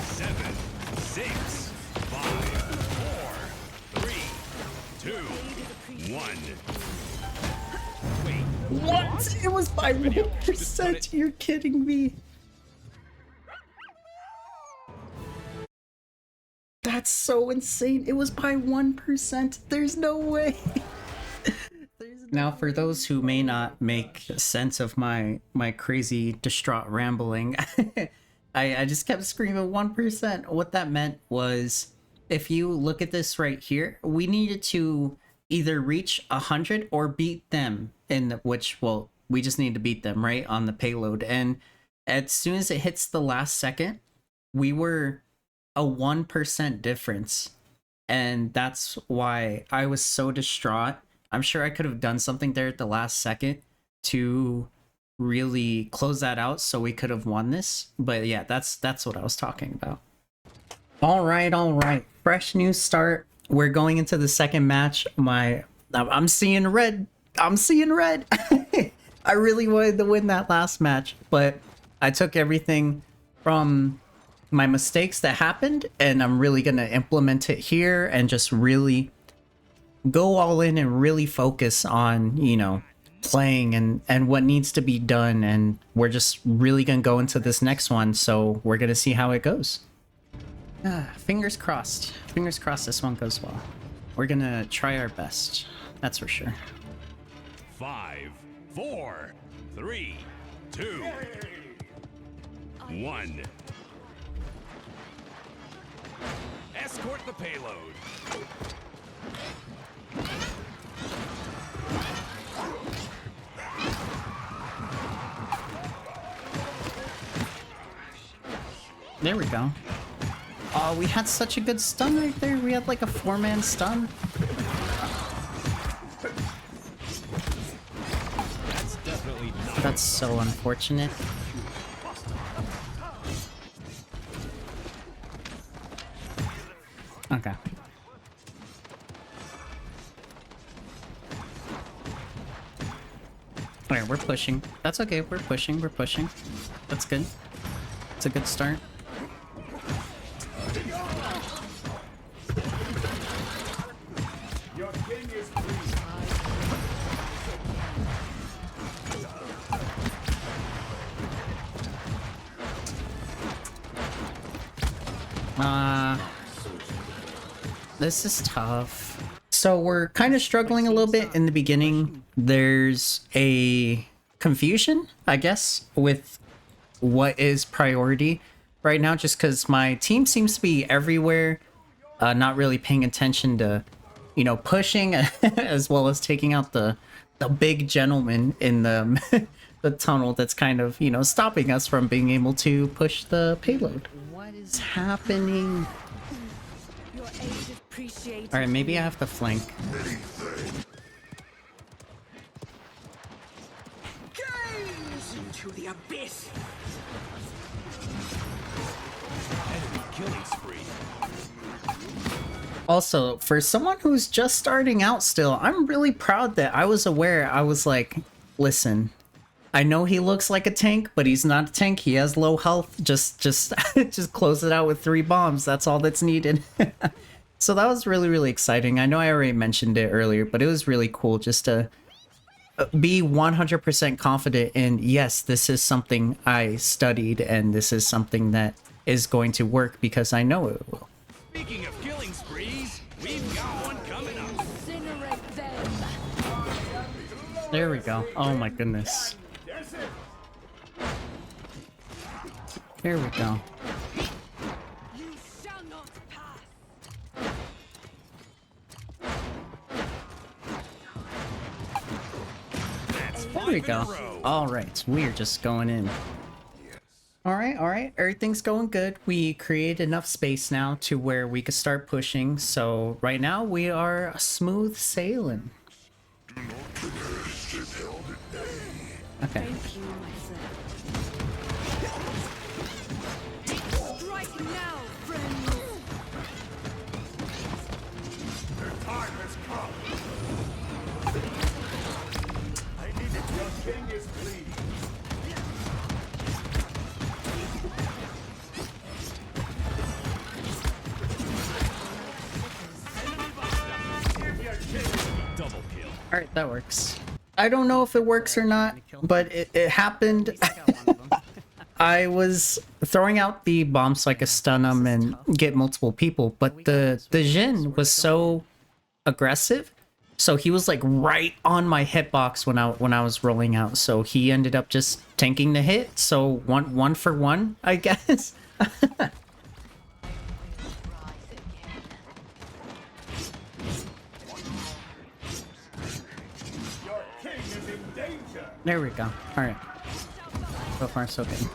7, 6, 5, 4, 3, 2, 1. Wait. What? It was by 1%? You're kidding me. That's so insane. It was by 1%. There's no way. Now, for those who may not make sense of my crazy, distraught rambling, I just kept screaming 1%. What that meant was, if you look at this right here, we needed to either reach 100 or beat them, in which, well, we just need to beat them, right, on the payload. And as soon as it hits the last second, we were a 1% difference. And that's why I was so distraught. I'm sure I could have done something there at the last second to really close that out so we could have won this. But yeah, that's what I was talking about. All right. Fresh new start. We're going into the second match. I'm seeing red. I'm seeing red. I really wanted to win that last match, but I took everything from my mistakes that happened, and I'm really gonna implement it here and just really go all in and really focus on, you know, playing and what needs to be done. And we're just really gonna go into this next one, so we're gonna see how it goes. Fingers crossed. Fingers crossed this one goes well. We're gonna try our best. That's for sure. 5, 4, 3, 2, 1. Escort the payload. There we go. Oh, we had such a good stun right there. We had like a 4-man stun. That's definitely not. That's so unfortunate. Okay. Alright, we're pushing. That's okay, we're pushing. That's good. It's a good start. Your king is free. This is tough. So we're kind of struggling a little bit in the beginning. There's a confusion, I guess, with what is priority right now, just because my team seems to be everywhere, not really paying attention to, you know, pushing as well as taking out the big gentleman in the the tunnel that's kind of, you know, stopping us from being able to push the payload. What is happening? All right, maybe I have to flank. Into the abyss. Enemy killing spree. Also, for someone who's just starting out still, I'm really proud that I was aware. I was like, listen, I know he looks like a tank, but he's not a tank. He has low health. Just just close it out with 3 bombs. That's all that's needed. So that was really, really exciting. I know I already mentioned it earlier, but it was really cool just to be 100% confident in, yes, this is something I studied and this is something that is going to work because I know it will. Speaking of killing sprees, we've got one coming up. Incinerate them. There we go. Oh my goodness. There we go. You shall not pass. There we go. All right, we're just going in. All right. Everything's going good. We created enough space now to where we could start pushing. So right now we are smooth sailing. Okay. Thank you, my friend. Strike now, friends. The time has come. I need it. Your king is free. Double kill. All right, that works. I don't know if it works or not, but it happened. I was throwing out the bombs so I could stun them and get multiple people, but the Jin was so aggressive, so he was like right on my hitbox when I was rolling out. So he ended up just tanking the hit. So one for one, I guess. Your king is in danger. There we go. All right. So far, so good.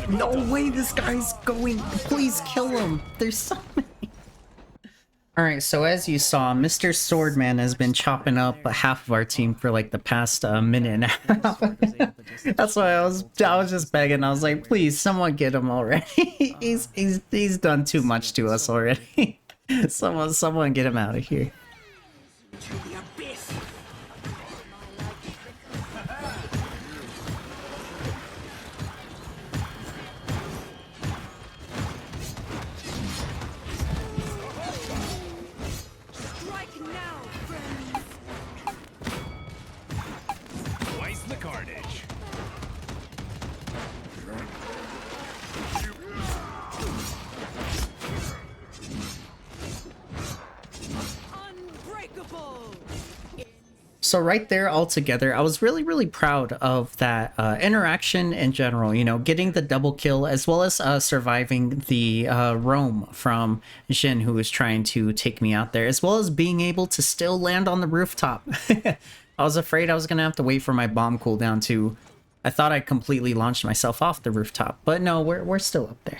No way this guy's going. Please kill him. There's so many. Alright, so as you saw, Mr. Swordman has been chopping up half of our team for like the past minute and a half. That's why I was just begging. I was like, please, someone get him already. he's done too much to us already. someone get him out of here. Twice the carnage. Unbreakable. So right there all together, I was really proud of that interaction in general, you know, getting the double kill as well as surviving the roam from Jin, who was trying to take me out there, as well as being able to still land on the rooftop. I was afraid I was going to have to wait for my bomb cooldown to... I thought I completely launched myself off the rooftop, but no, we're still up there.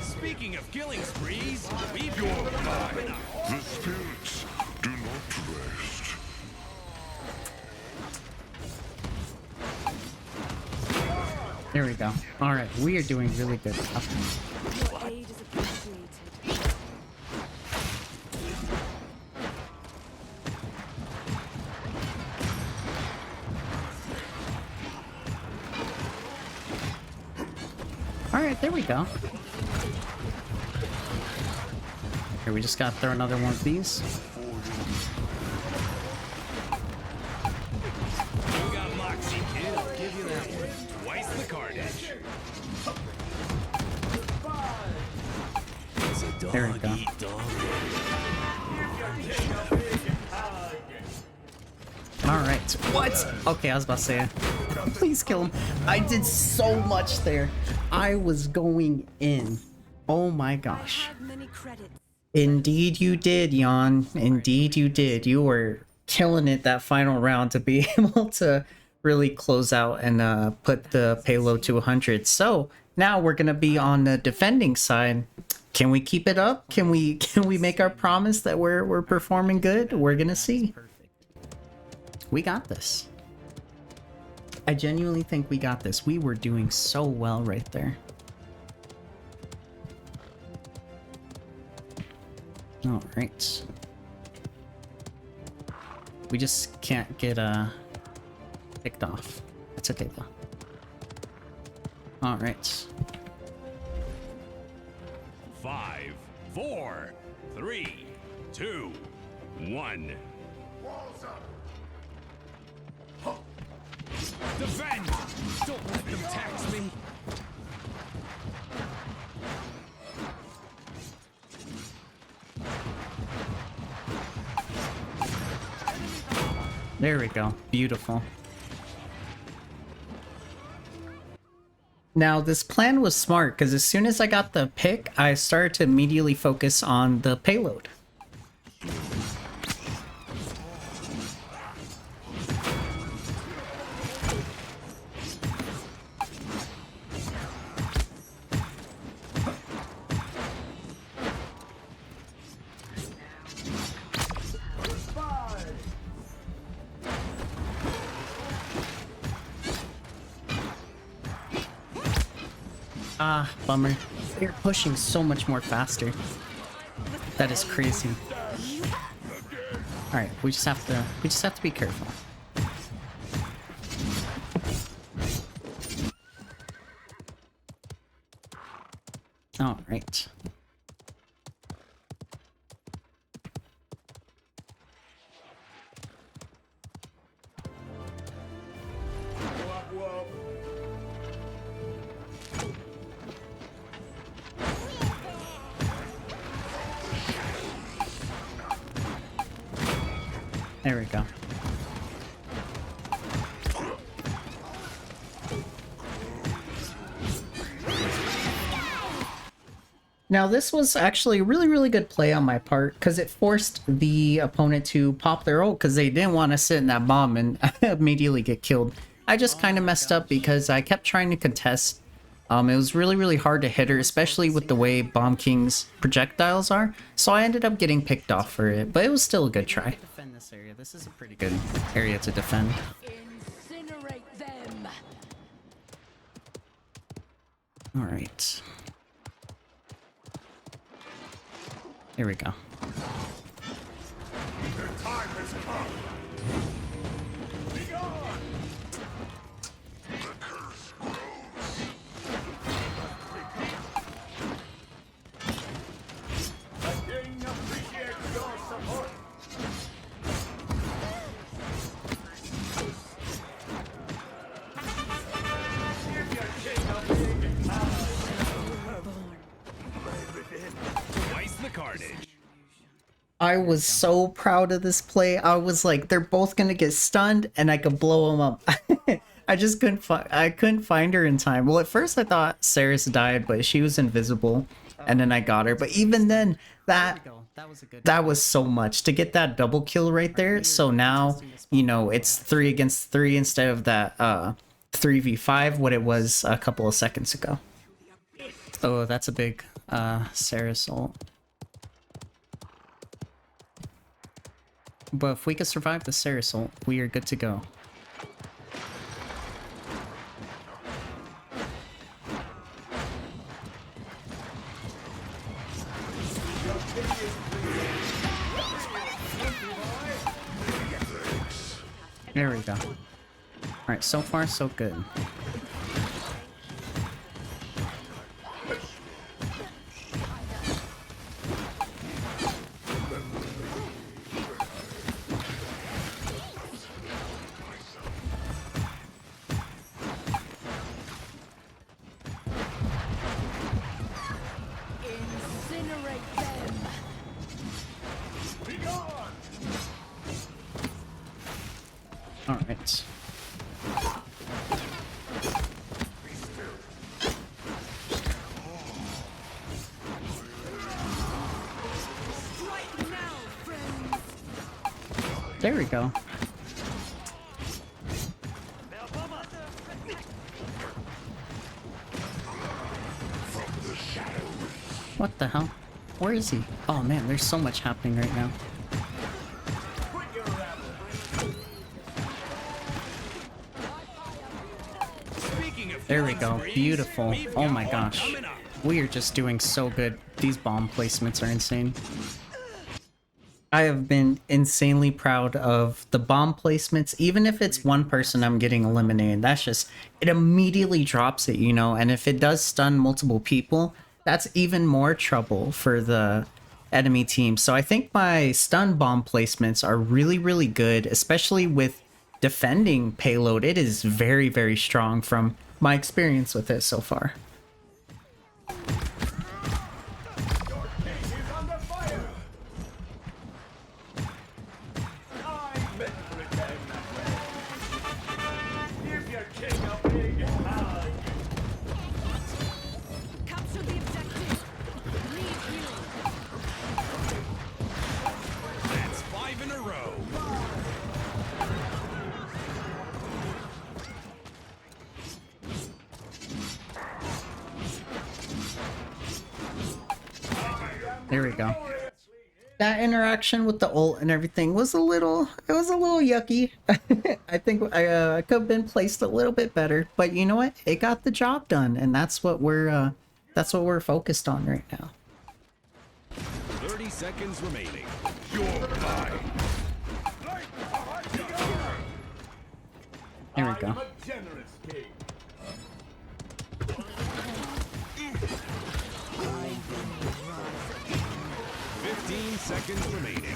Speaking of killing sprees, we've your mind. The spirits do not rest. There we go. All right, we are doing really good. Your aid is appreciated. All right, there we go. Here, we just gotta throw another one of these. You got Moxie, kid. I'll give you that one. Twice the carnage. It's a There we go. dog. All right. What? Okay, I was about to say, please kill him. I did so much there. I was going in. Oh my gosh. Had many credits. Indeed you did, Jan. Indeed you did. You were killing it that final round to be able to really close out and put the payload to 100. So now we're gonna be on the defending side. Can we keep it up? Can we make our promise that we're performing good? We're gonna see. We got this. I genuinely think we got this. We were doing so well right there. All right. We just can't get picked off. That's okay though. All right. 5, 4, 3, 2, 1. Walls up. Defend! Don't let them tax me. There we go. Beautiful. Now, this plan was smart because as soon as I got the pick, I started to immediately focus on the payload. Ah, bummer. They're pushing so much more faster. That is crazy. All right, we just have to be careful. All right. Whoop, whoop. There we go. Now this was actually a really, really good play on my part because it forced the opponent to pop their ult because they didn't want to sit in that bomb and immediately get killed. I just kind of messed up because I kept trying to contest. It was really, really hard to hit her, especially with the way Bomb King's projectiles are. So I ended up getting picked off for it, but it was still a good try. Defend this area. This is a pretty good area to defend. Incinerate them. All right. Here we go. The time has come. Be gone. The curse grows. The king appreciates your support. Give your king a big Twice the carnage. I was so proud of this play. I was like, they're both gonna get stunned, and I could blow them up. I just couldn't find her in time. Well, at first I thought Saris died, but she was invisible, and then I got her. But even then, that was so much to get that double kill right there. So now, you know, it's 3 against 3 instead of that 3v5 what it was a couple of seconds ago. Oh, that's a big Saris ult. But if we could survive the Saris ult, we are good to go. There we go. Alright, so far so good. Incinerate them. be gone. Alright. Right now, friends. There we go. What the hell? Where is he? Oh man, there's so much happening right now. Speaking of There we killing go. sprees, Beautiful. we've Oh got my one gosh. coming up. We are just doing so good. These bomb placements are insane. I have been insanely proud of the bomb placements. Even if it's one person I'm getting eliminated, that's just, it immediately drops it, you know? And if it does stun multiple people, that's even more trouble for the enemy team. So I think my stun bomb placements are really, really good, especially with defending payload. It is very, very strong from my experience with it so far. Your king is under fire. I meant for it to end that way. Give your king a big hug. Capture the objective. Lead healing. That's 5 in a row. There we go. That interaction with the ult and everything was a little yucky. I think I could have been placed a little bit better, but you know what? It got the job done, and that's what we're focused on right now. 30 seconds remaining. You're mine. There we I am go. a generous king. 15 seconds remaining. 10,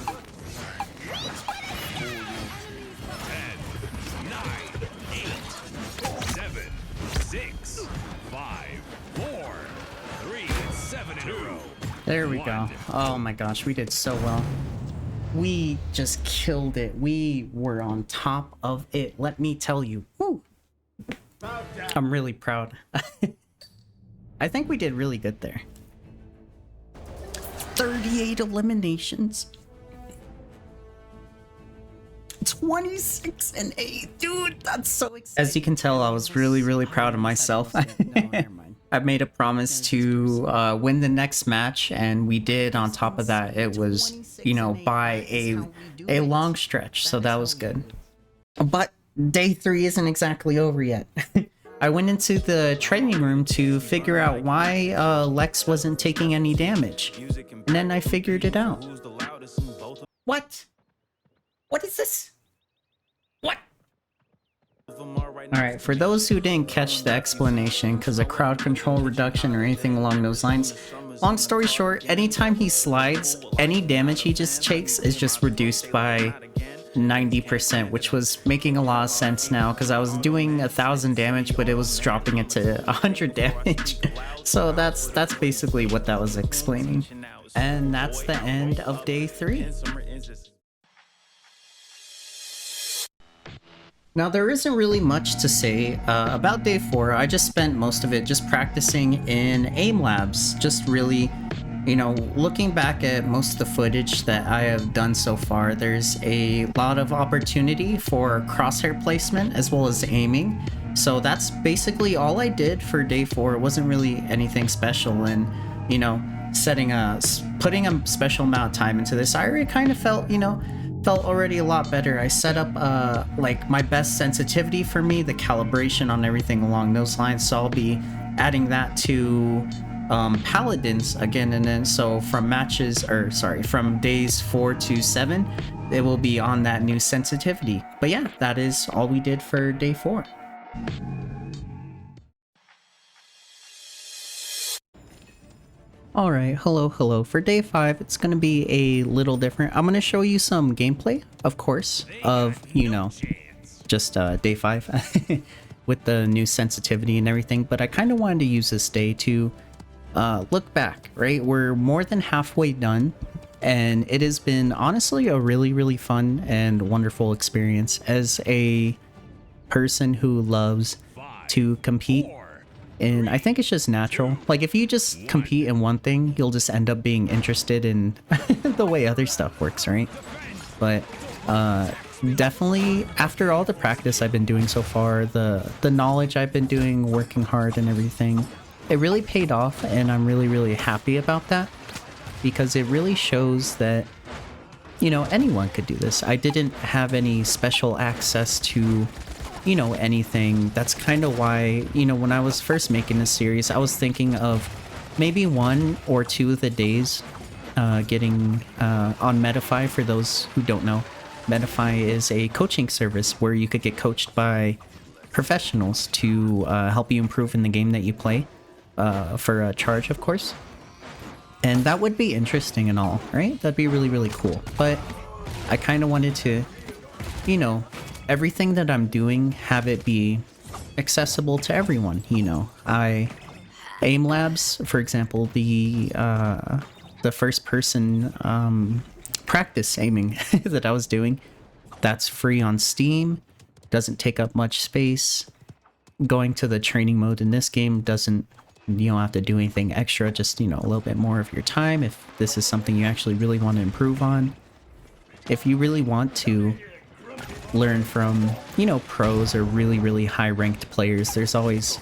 9, 8, 7, 6, 5, 4, 3, and 7 in a row. There we go. Oh my gosh, we did so well. We just killed it. We were on top of it. Let me tell you. Woo. I'm really proud. I think we did really good there. 38 eliminations. 26 and 8, dude, that's so exciting. As you can tell, I was really proud of myself. I made a promise to win the next match, and we did. On top of that, it was, you know, by a long stretch, so that was good. But day 3 isn't exactly over yet. I went into the training room to figure out why Lex wasn't taking any damage, and then I figured it out. What? What is this? What? Alright, for those who didn't catch the explanation because of crowd control reduction or anything along those lines, long story short, anytime he slides, any damage he just takes is just reduced by 90%, which was making a lot of sense now because I was doing 1,000 damage, but it was dropping it to 100 damage. So that's basically what that was explaining. And that's the end of day 3. Now, there isn't really much to say about day 4. I just spent most of it just practicing in aim labs, just really, you know, looking back at most of the footage that I have done so far. There's a lot of opportunity for crosshair placement as well as aiming. So that's basically all I did for day 4. It wasn't really anything special, and, you know, putting a special amount of time into this, I already kind of felt, you know, already a lot better. I set up like my best sensitivity for me, the calibration on everything along those lines, so I'll be adding that to Paladins again, and then so from from days 4 to 7 it will be on that new sensitivity. But yeah, that is all we did for day 4. Alright, hello. For day 5, it's gonna be a little different. I'm gonna show you some gameplay, of course, of, you know, just day 5 with the new sensitivity and everything, but I kind of wanted to use this day to look back, right? We're more than halfway done, and it has been honestly a really fun and wonderful experience as a person who loves to compete. And I think it's just natural. Like, if you just compete in one thing, you'll just end up being interested in the way other stuff works, right? But definitely, after all the practice I've been doing so far, the knowledge I've been doing, working hard and everything, it really paid off, and I'm really happy about that, because it really shows that, you know, anyone could do this. I didn't have any special access to, you know, anything. That's kind of why, you know, when I was first making this series, I was thinking of maybe 1 or 2 of the days getting on Medify. For those who don't know, Medify is a coaching service where you could get coached by professionals to help you improve in the game that you play, for a charge, of course. And that would be interesting and all, right? That'd be really cool. But I kind of wanted to, you know, everything that I'm doing, have it be accessible to everyone, you know. Aim labs, for example, the first person practice aiming that I was doing, that's free on Steam, doesn't take up much space. Going to the training mode in this game doesn't, you don't have to do anything extra, just, you know, a little bit more of your time if this is something you actually really want to improve on. If you really want to learn from, you know, pros or really high ranked players, there's always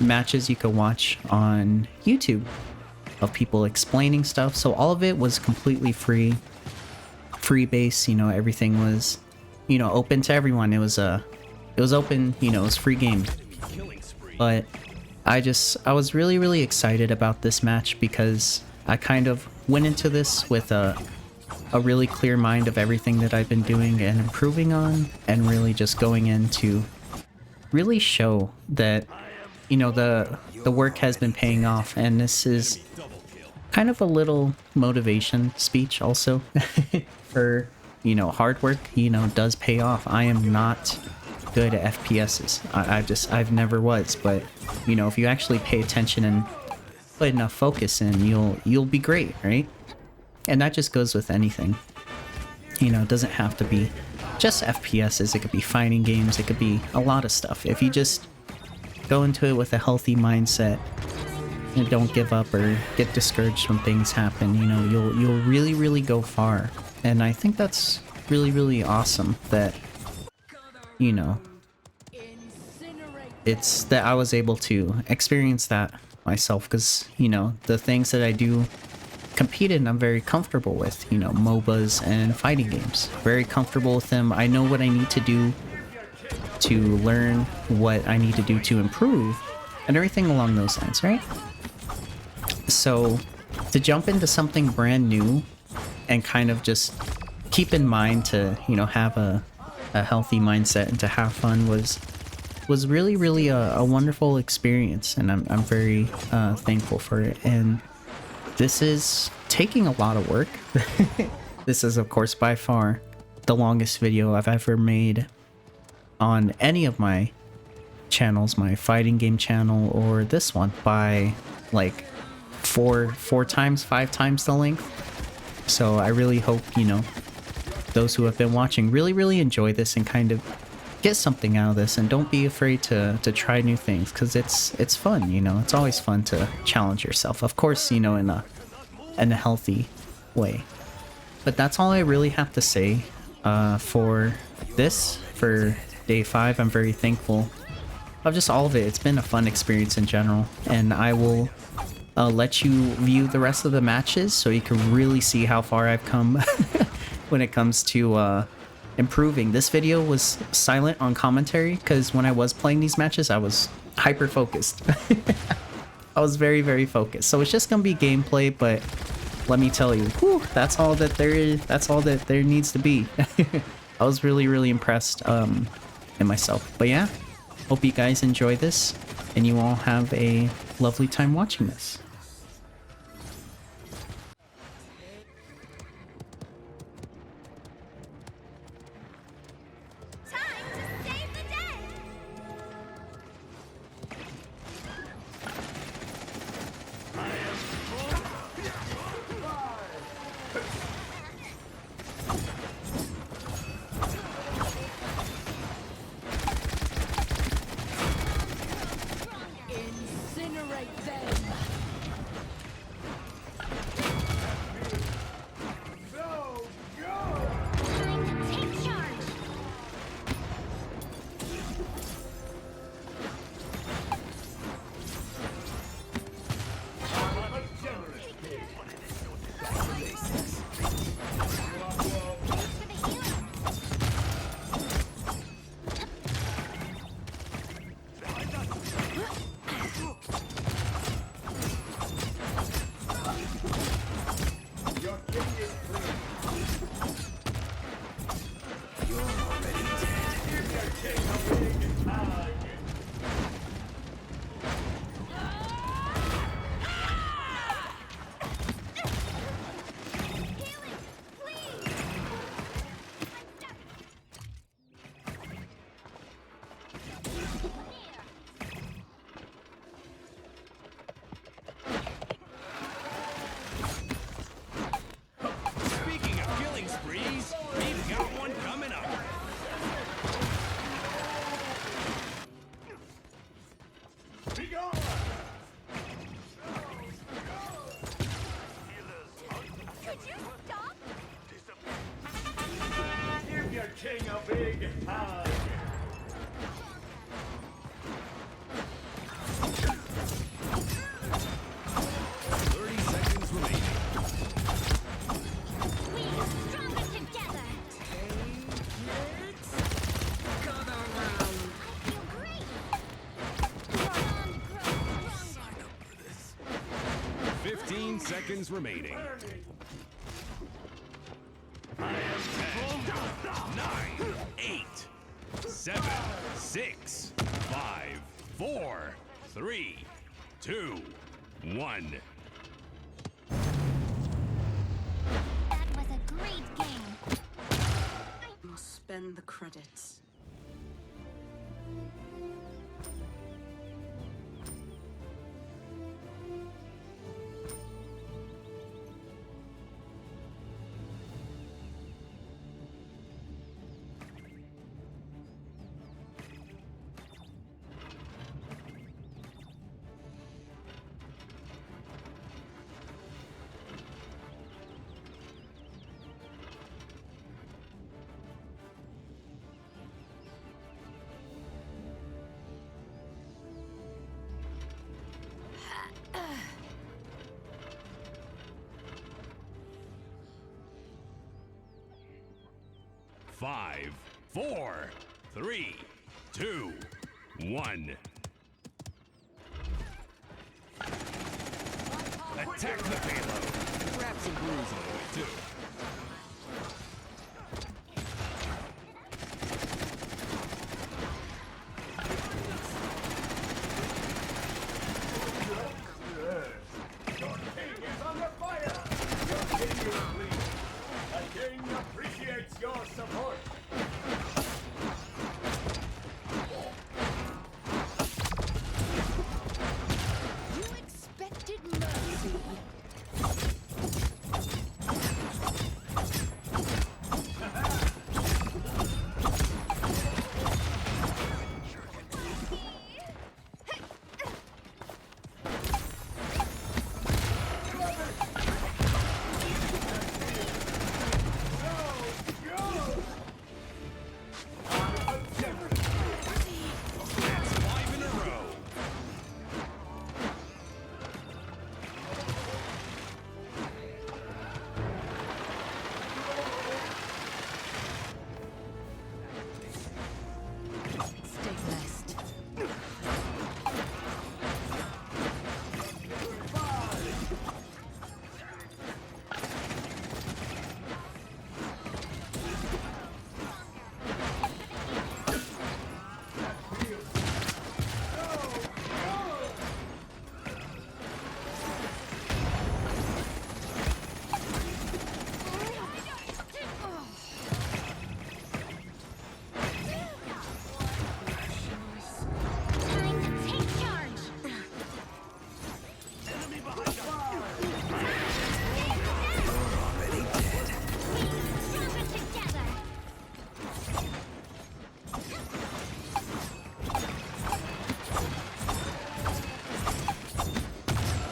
matches you can watch on YouTube of people explaining stuff. So all of it was completely free base, you know, everything was, you know, open to everyone. It was open, you know, it was free game. But I was really excited about this match because I kind of went into this with a really clear mind of everything that I've been doing and improving on, and really just going in to really show that, you know, the work has been paying off. And this is kind of a little motivation speech also for, you know, hard work, you know, does pay off. I am not good at FPSs. I've never was, but, you know, if you actually pay attention and put enough focus in, you'll be great, right? And that just goes with anything. You know, it doesn't have to be just FPSs. It could be fighting games. It could be a lot of stuff. If you just go into it with a healthy mindset, and don't give up or get discouraged when things happen. You know, you'll really go far. And I think that's really awesome that, you know, it's that I was able to experience that myself, because, you know, the things that I do compete in, I'm very comfortable with, you know, MOBAs and fighting games. Very comfortable with them. I know what I need to do to learn, what I need to do to improve, and everything along those lines, right? So to jump into something brand new and kind of just keep in mind to, you know, have a healthy mindset and to have fun was really a wonderful experience, and I'm very thankful for it. And this is taking a lot of work. This is, of course, by far the longest video I've ever made on any of my channels, my fighting game channel or this one, by like four times, 5 times the length. So I really hope, you know, those who have been watching really enjoy this and kind of get something out of this, and don't be afraid to try new things, because it's fun, you know. It's always fun to challenge yourself, of course, you know, in a healthy way. But that's all I really have to say for this, for day 5. I'm very thankful of just all of it. It's been a fun experience in general, and I will let you view the rest of the matches so you can really see how far I've come when it comes to improving. This video was silent on commentary because when I was playing these matches, I was hyper focused. I was very focused. So it's just gonna be gameplay, but let me tell you, whew, that's all that there is. That's all that there needs to be. I was really impressed in myself. But yeah, hope you guys enjoy this and you all have a lovely time watching this. Time to save the day! Incinerate them! Time to take charge! Thanks for the healing. Your king is free. Give your king a big hug. Healing, please! Speaking of killing sprees, we've got one coming up. Be gone! Could you stop? Give your king a big hug. 30 seconds remaining. We are stronger together! I feel great! Bond grows stronger! 15 seconds remaining. 10, 9, 8, 7, 6, 5, 4, 3, 2, 1. That was a great game! Must spend the credits. 5, 4, 3, 2, 1. Attack the payload. Grab some blues on the way too. Your king is under fire! Your king is pleased. The king appreciates your support. You expected mercy. That's 5 in a row. Stay blessed. Time to take charge. Stronger together.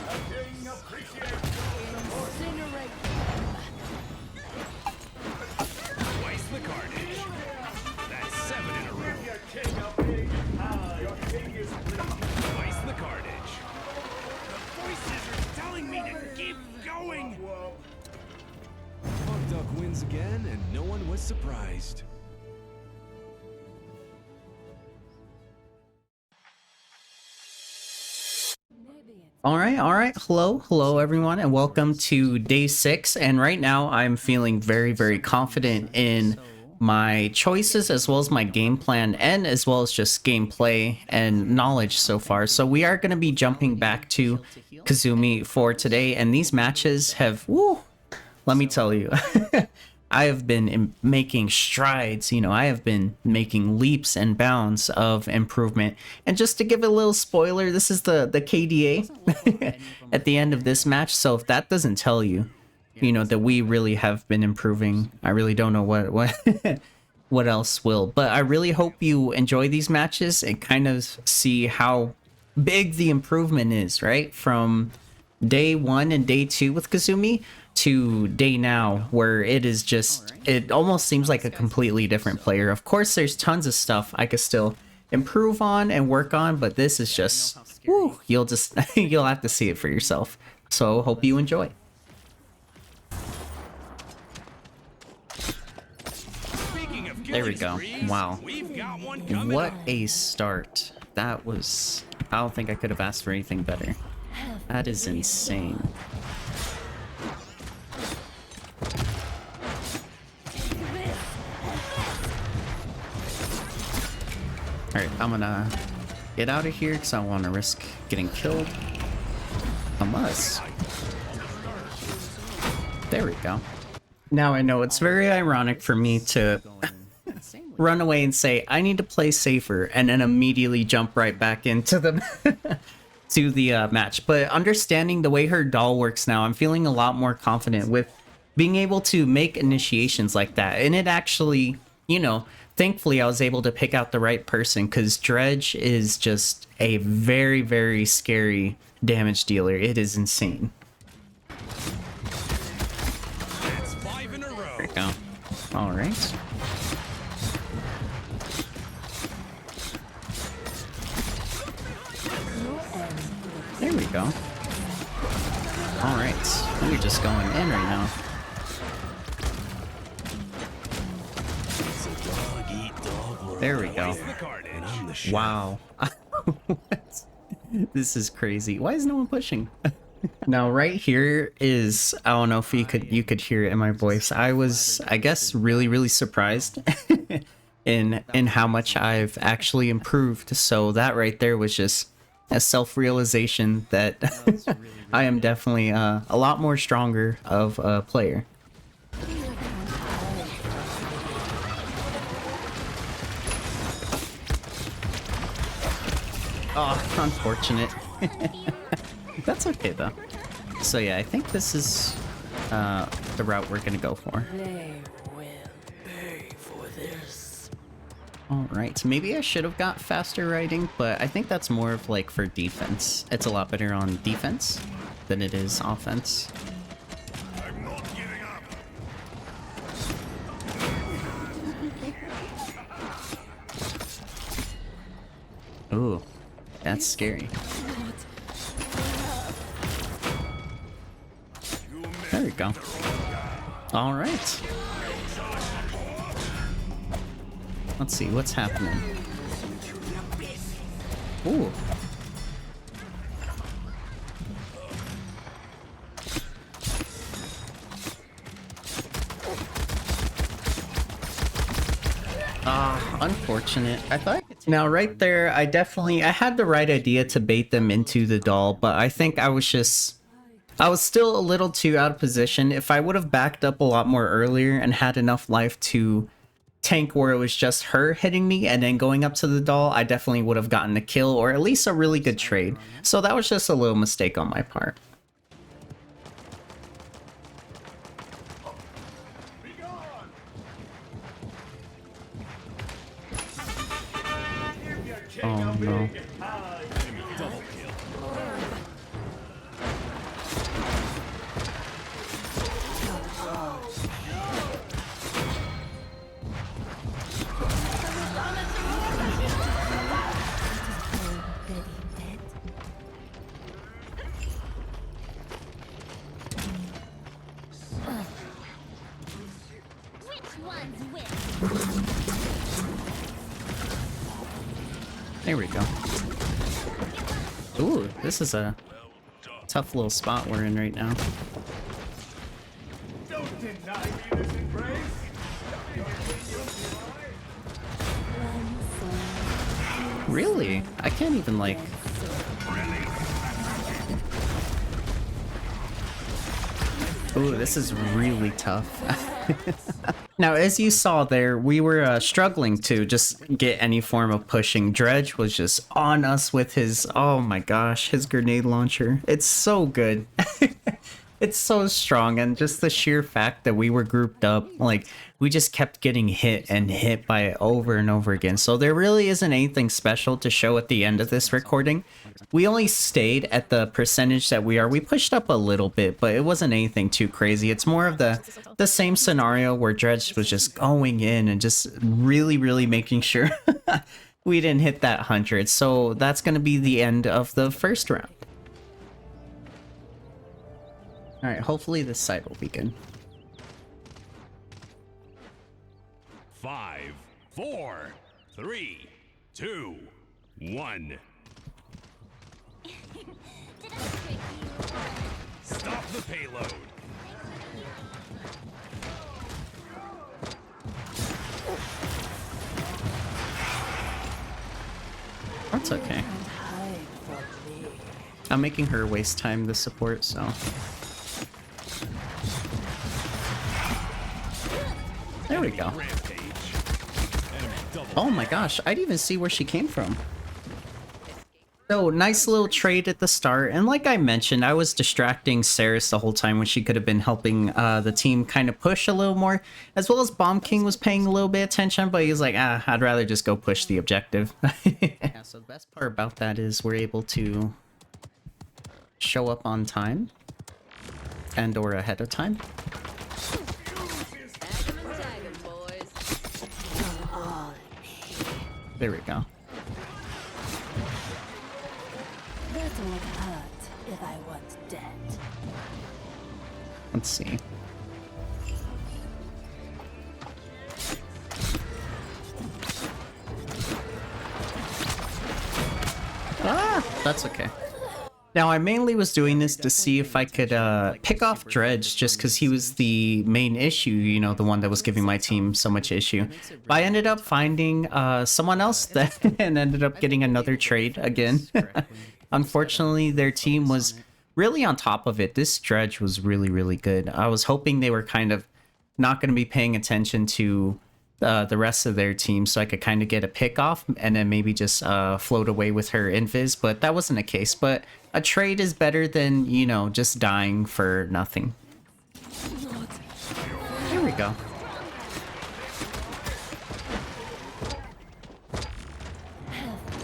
The king appreciates your support. Incinerate. Twice the carnage. That's 7 in a row. Give your king a big hug. Your king is pleased. Twice the carnage. The voices are telling me to keep going. Whoa. Punk Duck wins again, and no one was surprised. All right. Hello, everyone, and welcome to day 6. And right now, I'm feeling very confident in my choices, as well as my game plan, and as well as just gameplay and knowledge so far. So we are going to be jumping back to Kasumi for today, and these matches have, let me tell you, I have been making strides. I have been making leaps and bounds of improvement. And just to give a little spoiler, this is the KDA at the end of this match. So if that doesn't tell you, that we really have been improving, I really don't know what what else will. But I really hope you enjoy these matches and kind of see how big the improvement is, right? From day 1 and day 2 with Kasumi to day now, where it is just, it almost seems like a completely different player. Of course, there's tons of stuff I could still improve on and work on, but this is just, you'll have to see it for yourself. So hope you enjoy. Speaking of There we killing go. sprees, Wow. We've got one coming What up. a start. That was, I don't think I could have asked for anything better. That is insane. Alright, I'm gonna get out of here because I don't want to risk getting killed. Unless. There we go. Now I know it's very ironic for me to run away and say, I need to play safer, and then immediately jump right back into the to the match. But understanding the way her doll works now, I'm feeling a lot more confident with being able to make initiations like that. And it actually, thankfully I was able to pick out the right person, because Dredge is just a very scary damage dealer. It is insane. That's 5 in a row. There we go. All right. There we go. All right. We're just going in right now. There we go. The carnage. Wow. What? This is crazy. Why is no one pushing? Now right here is, I don't know if you could hear it in my voice. I was, I guess, really surprised in how much I've actually improved. So that right there was just a self-realization that I am definitely a lot more stronger of a player. Oh, unfortunate. That's okay though. So yeah, I think this is the route we're gonna go for. They will pay for this. Alright, maybe I should have got faster riding, but I think that's more of like for defense. It's a lot better on defense than it is offense. I'm not giving up. Ooh, that's scary. There we go. Alright. Let's see, what's happening? Ooh. Unfortunate. I thought now right there, I had the right idea to bait them into the doll, but I think I was still a little too out of position. If I would have backed up a lot more earlier and had enough life to tank where it was just her hitting me and then going up to the doll, I definitely would have gotten a kill or at least a really good trade. So that was just a little mistake on my part. Oh no. Double kill. Which one's which? There we go. Ooh, this is a tough little spot we're in right now. Don't deny me this embrace. Really? I can't even like... Ooh, this is really tough. Now, as you saw there, we were struggling to just get any form of pushing. Dredge was just on us with his, oh my gosh, his grenade launcher. It's so good. It's so strong, and just the sheer fact that we were grouped up, like, we just kept getting hit and hit by it over and over again. So there really isn't anything special to show at the end of this recording. We only stayed at the percentage that we are. We pushed up a little bit, but it wasn't anything too crazy. It's more of the same scenario where Dredge was just going in and just really making sure we didn't hit that 100. So that's going to be the end of the first round. Alright, hopefully this side will be good. 5, 4, 3, 2, 1. Did I trick you? Stop the payload. That's okay. I'm making her waste time to support, so... There we go. Rampage. Enemy double. Oh my gosh, I didn't even see where she came from. So, nice little trade at the start, and like I mentioned, I was distracting Saris the whole time when she could have been helping the team kind of push a little more, as well as Bomb King was paying a little bit of attention, but he was like, I'd rather just go push the objective. Yeah, so the best part about that is we're able to show up on time, and or ahead of time. Tag 'em and tag 'em, boys. There we go. That would hurt if I was dead. Let's see. That's okay. Now, I mainly was doing this to see if I could pick off Dredge just because he was the main issue, you know, the one that was giving my team so much issue. But I ended up finding someone else that and ended up getting another trade again. Unfortunately, their team was really on top of it. This Dredge was really, really good. I was hoping they were kind of not going to be paying attention to the rest of their team so I could kind of get a pick off and then maybe just float away with her invis, but that wasn't the case. But a trade is better than, you know, just dying for nothing. Here we go.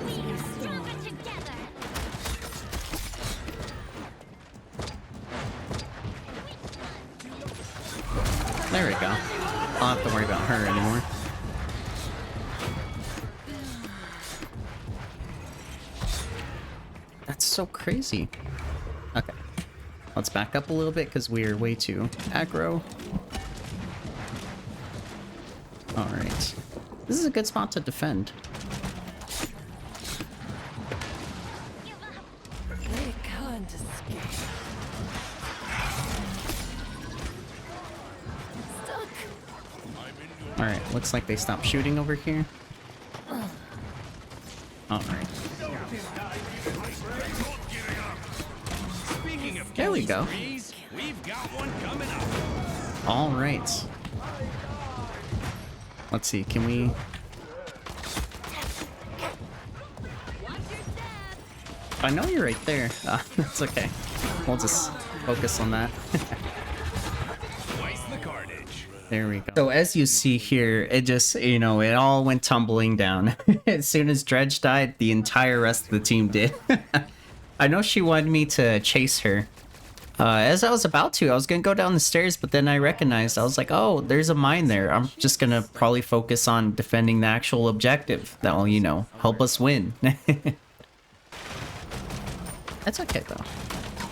We are stronger together. There we go. I'll have to worry about her anymore. That's so crazy. Okay. Let's back up a little bit because we're way too aggro. Alright. This is a good spot to defend. They can't escape. Stuck. Alright, looks like they stopped shooting over here. Alright. There we go. We've got one coming up. Alright. Let's see, can we... Watch your step. I know you're right there. That's okay. We'll just focus on that. Twice the carnage. There we go. So as you see here, it just, you know, it all went tumbling down. As soon as Dredge died, the entire rest of the team did. I know she wanted me to chase her. As I was about to, I was gonna go down the stairs, but then I recognized, I was like, oh, there's a mine there. I'm just gonna probably focus on defending the actual objective. That will, you know, help us win. That's okay though.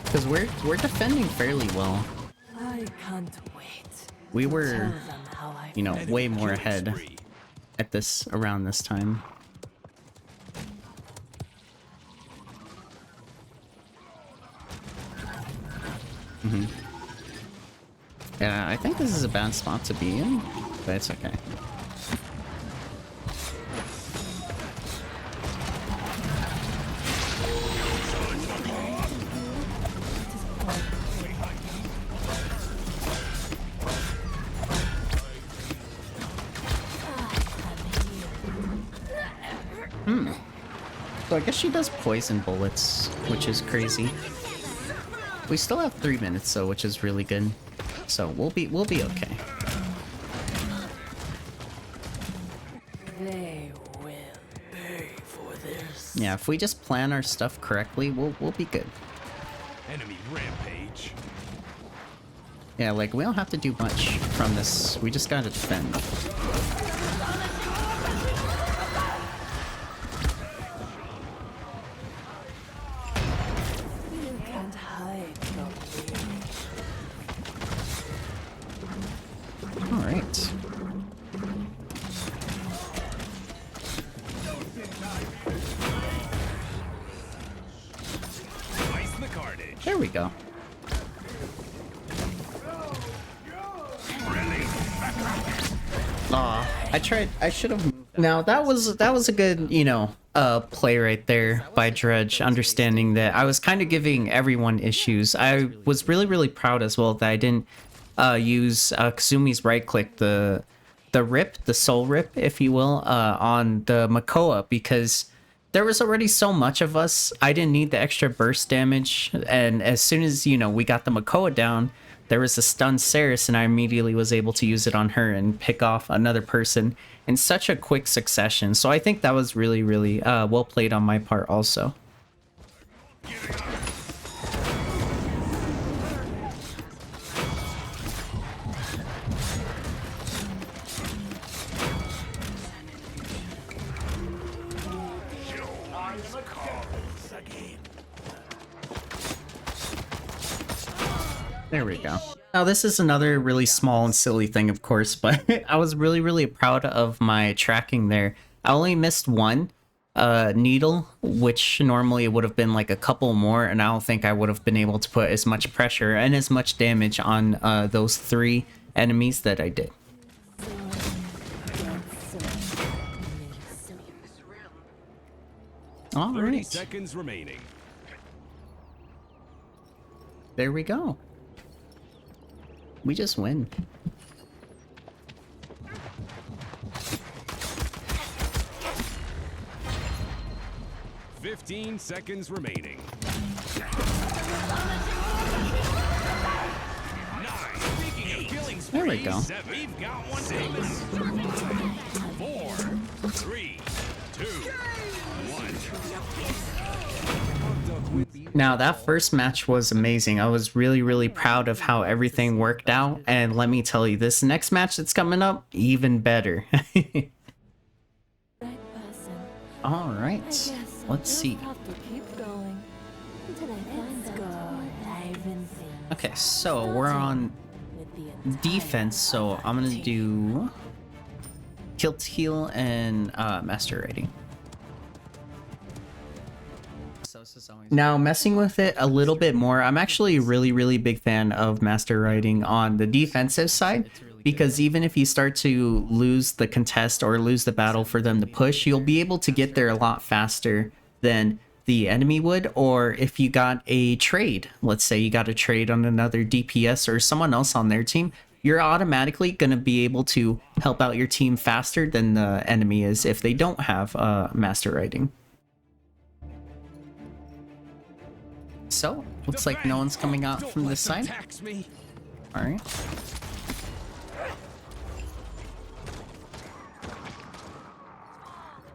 Because we're defending fairly well. I can't wait. We Tell were, them how I you know, felt. way more Killing ahead spree. at this, around this time. Yeah, I think this is a bad spot to be in, but it's okay. So I guess she does poison bullets, which is crazy. We still have 3 minutes though, which is really good. So we'll be okay. They will pay for this. Yeah, if we just plan our stuff correctly, we'll be good. Enemy rampage. Yeah, like we don't have to do much from this. We just gotta defend. You can't hide from me. All right. Twice the carnage. There we go. Aw, I tried. I should have. Now that was a good, you know, play right there by Dredge, understanding that I was kind of giving everyone issues. I was really proud as well that I didn't use Kasumi's right click, the rip, the soul rip, if you will, on the Makoa, because there was already so much of us. I didn't need the extra burst damage, and as soon as, you know, we got the Makoa down, there was a stunned Ceres, and I immediately was able to use it on her and pick off another person in such a quick succession. So I think that was really well played on my part also. There we go. Now this is another really small and silly thing, of course, but I was really proud of my tracking there. I only missed one. needle, which normally it would have been like a couple more, and I don't think I would have been able to put as much pressure and as much damage on those 3 enemies that I did. All 30 right, seconds remaining. there we go. We just win. Fifteen seconds remaining. 9. Speaking of killing There we sprees, go. 7. We've got one. 6. 4. 3. 2. 1. Now that first match was amazing. I was really proud of how everything worked out, and let me tell you, this next match that's coming up, even better. All right, let's see. Okay, so we're on defense, so I'm gonna do kill to heal and master rating. Now, messing with it a little bit more, I'm actually a really big fan of master writing on the defensive side, because even if you start to lose the contest or lose the battle for them to push, you'll be able to get there a lot faster than the enemy would. Or if you got a trade, let's say you got a trade on another DPS or someone else on their team, you're automatically going to be able to help out your team faster than the enemy is if they don't have master writing. So, looks like no one's coming out from this side. Alright.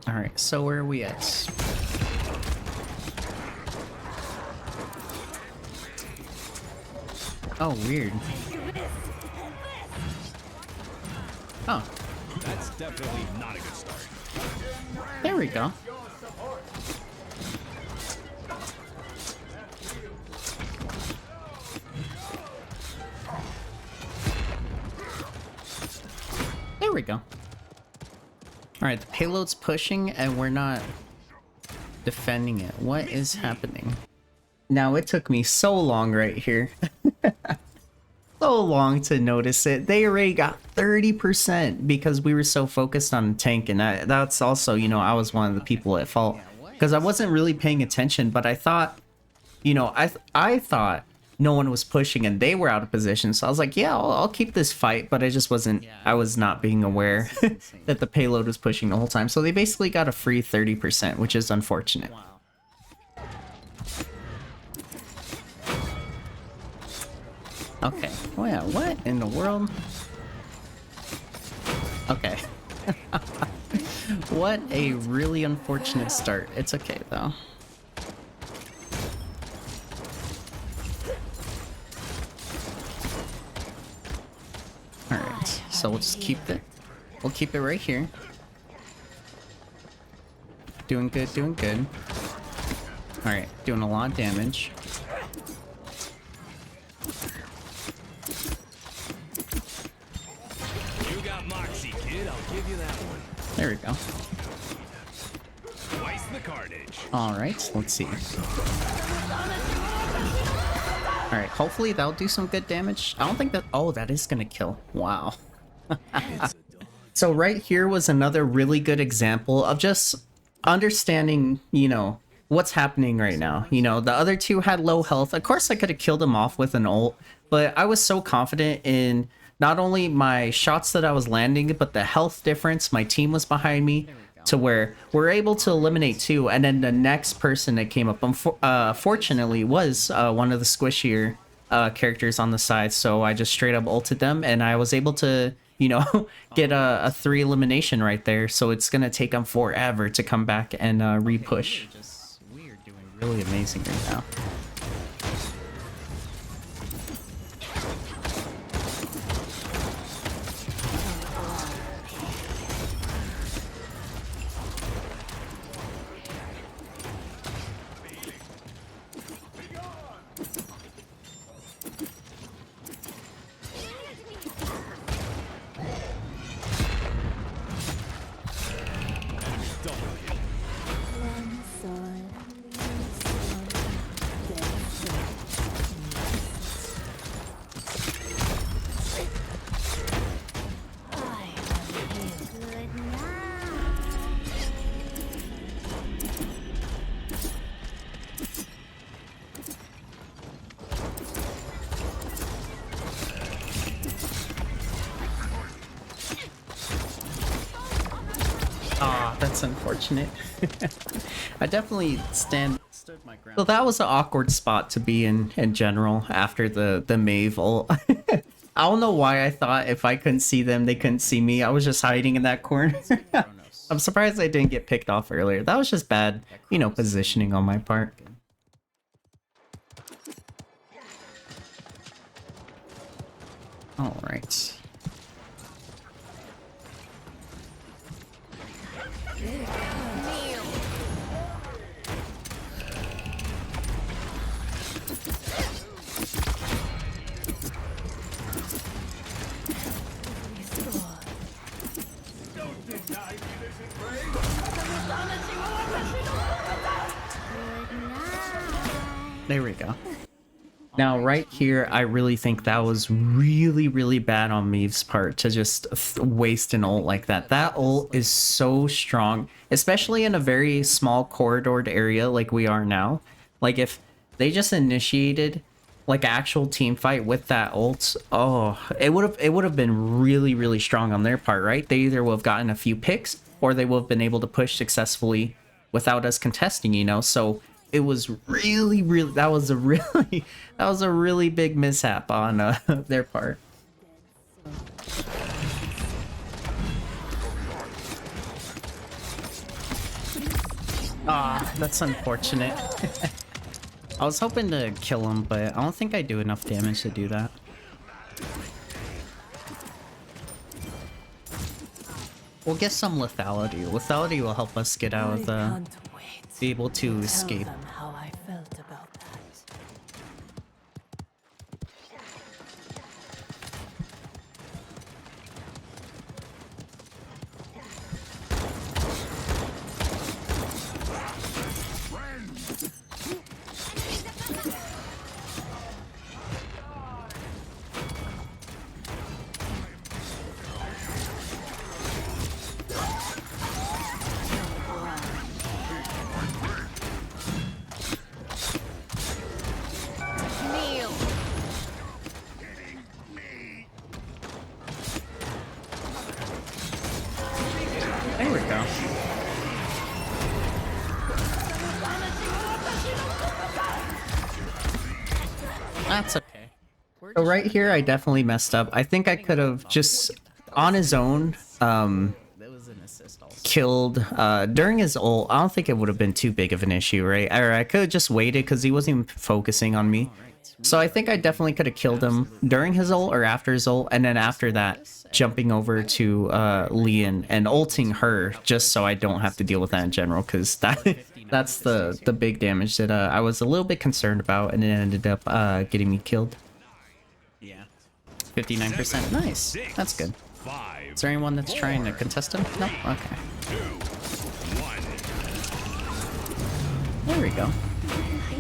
Alright, so where are we at? Oh, weird. Oh. That's definitely not a good start. There we go. There we go. Alright, the payload's pushing and we're not defending it. What is happening? Now, it took me so long right here. So long to notice it. They already got 30% because we were so focused on the tank, and that's also, you know, I was one of the people at fault because I wasn't really paying attention, but I thought, you know, I thought no one was pushing and they were out of position, so I was like, yeah, I'll keep this fight, but I just wasn't, I was not being aware that the payload was pushing the whole time. So they basically got a free 30%, which is unfortunate. Okay. Oh yeah, what in the world? Okay. What a really unfortunate start. It's okay though. Alright, so we'll just keep it. We'll keep it right here. Doing good, doing good. Alright, doing a lot of damage. There we go. Twice the carnage. Alright, let's see. Alright, hopefully that'll do some good damage. I don't think that... Oh, that is gonna kill. Wow. So right here was another really good example of just understanding, you know, what's happening right now. You know, the other two had low health. Of course, I could have killed them off with an ult, but I was so confident in not only my shots that I was landing, but the health difference. My team was behind me to where we're able to eliminate two, and then the next person that came up, fortunately, was one of the squishier characters on the side, so I just straight up ulted them, and I was able to, you know, get a 3 elimination right there, so it's gonna take them forever to come back and re-push. We're doing really amazing right now. Ah, that's unfortunate. I definitely stood my ground. So that was an awkward spot to be in general after the Maeve ult. I don't know why I thought if I couldn't see them, they couldn't see me. I was just hiding in that corner. I'm surprised I didn't get picked off earlier. That was just bad, you know, positioning on my part. All right. There we go. Now, right here, I really think that was really, really bad on Maeve's part to just waste an ult like that. That ult is so strong, especially in a very small corridored area like we are now. Like, if they just initiated like an actual team fight with that ult, oh, it would have been really, really strong on their part, right? They either would have gotten a few picks or they would have been able to push successfully without us contesting, you know? So it was really, that was a really big mishap on their part. Ah, that's unfortunate. I was hoping to kill him, but I don't think I do enough damage to do that. We'll get some lethality. Lethality will help us get out of the... be able to escape. Tell them how I felt about that. There we go. That's okay. So right here, I definitely messed up. I think I could have just, on his own, killed, during his ult. I don't think it would have been too big of an issue, right? Or I could have just waited because he wasn't even focusing on me. So I think I definitely could have killed him during his ult or after his ult, and then after that, jumping over to Leon and ulting her just so I don't have to deal with that in general, because that's the big damage that I was a little bit concerned about, and it ended up getting me killed. Yeah, 59%. Nice. That's good. Is there anyone that's trying to contest him? No? Okay. There we go.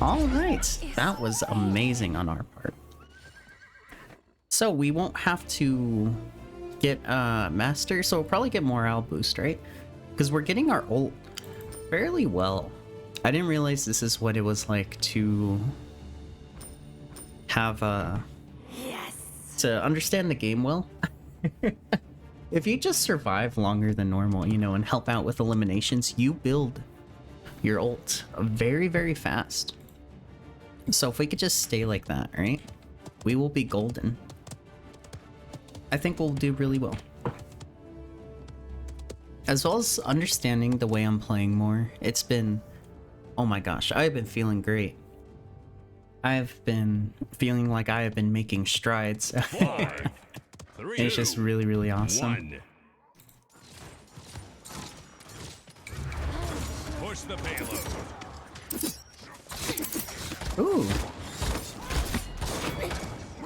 All right, that was amazing on our part. So we won't have to get master, so we'll probably get morale boost, right? Because we're getting our ult fairly well. I didn't realize this is what it was like to have to understand the game well. If you just survive longer than normal, you know, and help out with eliminations, you build your ult very, very fast. So if we could just stay like that, right? We will be golden. I think we'll do really well. As well as understanding the way I'm playing more. It's been... oh my gosh, I've been feeling great. I've been feeling like I have been making strides. 5, 3, it's just really, really awesome. 1. Push the payload. Ooh.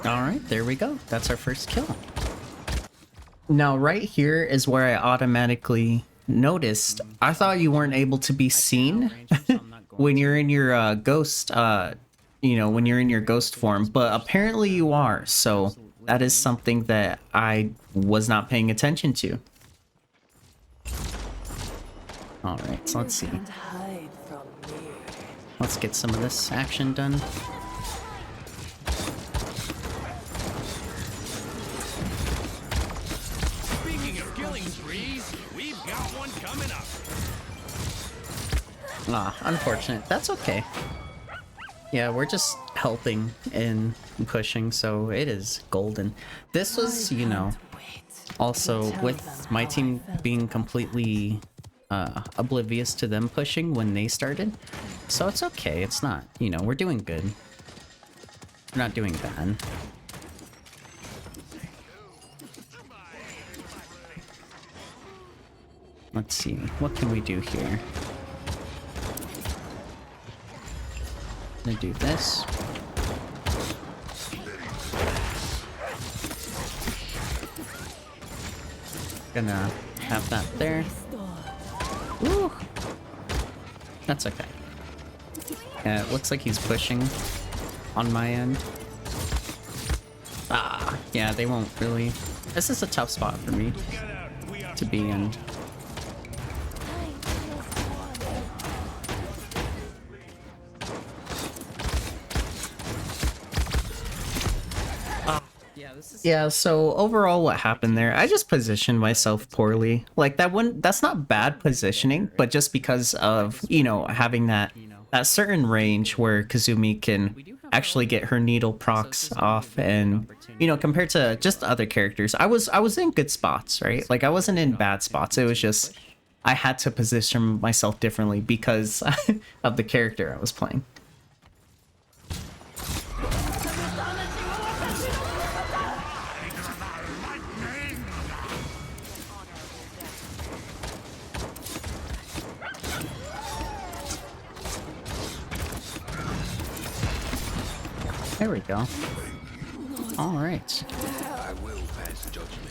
Alright, there we go. That's our first kill. Now, right here is where I automatically noticed. I thought you weren't able to be seen when you're in your ghost, you know, when you're in your ghost form, but apparently you are. So that is something that I was not paying attention to. Alright, so let's see. Hide from me. Let's get some of this action done. Speaking of killing sprees, we've got one coming up. Ah, unfortunate. That's okay. Yeah, we're just helping and pushing, so it is golden. This was, you know, also with my team being completely oblivious to them pushing when they started. So it's okay, it's not, you know, we're doing good. We're not doing bad. Let's see, what can we do here? I'm gonna do this. Gonna have that there. Woo! That's okay. Yeah, it looks like he's pushing on my end. Ah, yeah, they won't really. This is a tough spot for me to be in. Yeah, so overall what happened there, I just positioned myself poorly. Like that's not bad positioning, but just because of, you know, having that certain range where Kasumi can actually get her needle procs off, and you know, compared to just other characters, I was in good spots, right? Like I wasn't in bad spots. It was just I had to position myself differently because of the character I was playing. There we go. All right. I will pass judgment.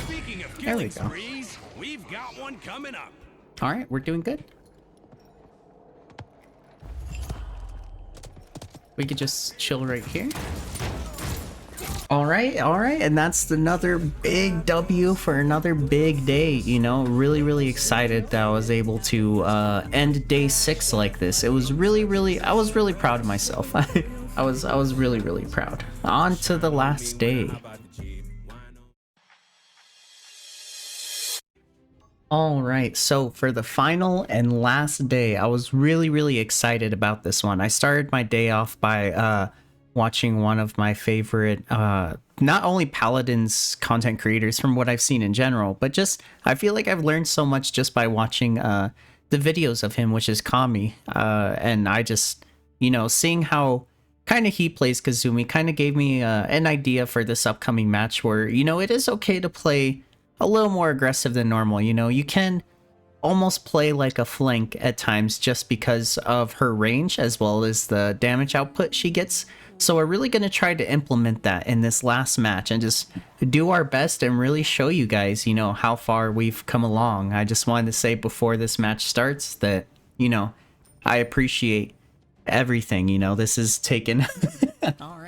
Speaking of There we killing go. sprees, we've got one coming up. All right, we're doing good. We could just chill right here. All right, and that's another big W for another big day, you know. Really excited that I was able to end day 6 like this. It was I was really proud of myself. I was really proud. On to the last day. All right, so for the final and last day, I was really excited about this one. I started my day off by watching one of my favorite, not only Paladins content creators from what I've seen in general, but just, I feel like I've learned so much just by watching the videos of him, which is Kami. And I just, you know, seeing how kind of he plays Kasumi kind of gave me an idea for this upcoming match where, you know, it is okay to play a little more aggressive than normal. You know, you can almost play like a flank at times just because of her range as well as the damage output she gets. So we're really going to try to implement that in this last match and just do our best and really show you guys, you know, how far we've come along. I just wanted to say before this match starts that, you know, I appreciate everything. You know, this is taken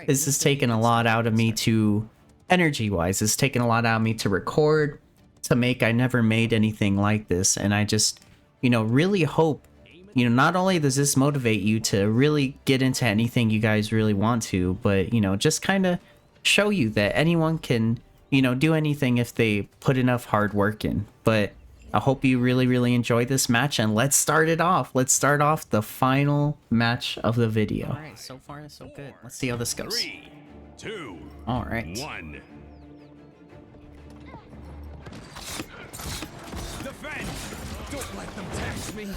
this has taken a lot out of me to energy wise. It's taken a lot out of me to record, to make. I never made anything like this, and I just, you know, really hope, you know, not only does this motivate you to really get into anything you guys really want to, but, you know, just kind of show you that anyone can, you know, do anything if they put enough hard work in. But I hope you really enjoy this match, and let's start it off. Let's start off the final match of the video. All right, so far so good. Let's see how this goes. 3, 2, all right. 1. Defend! Don't let them tax me.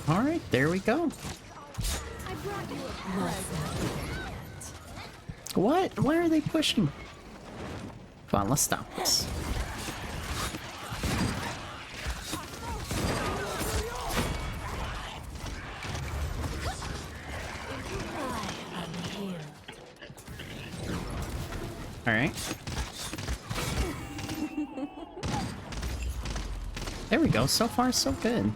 All right, there we go. What? Why are they pushing? Come on, let's stop this. All right. There we go. So far, so good.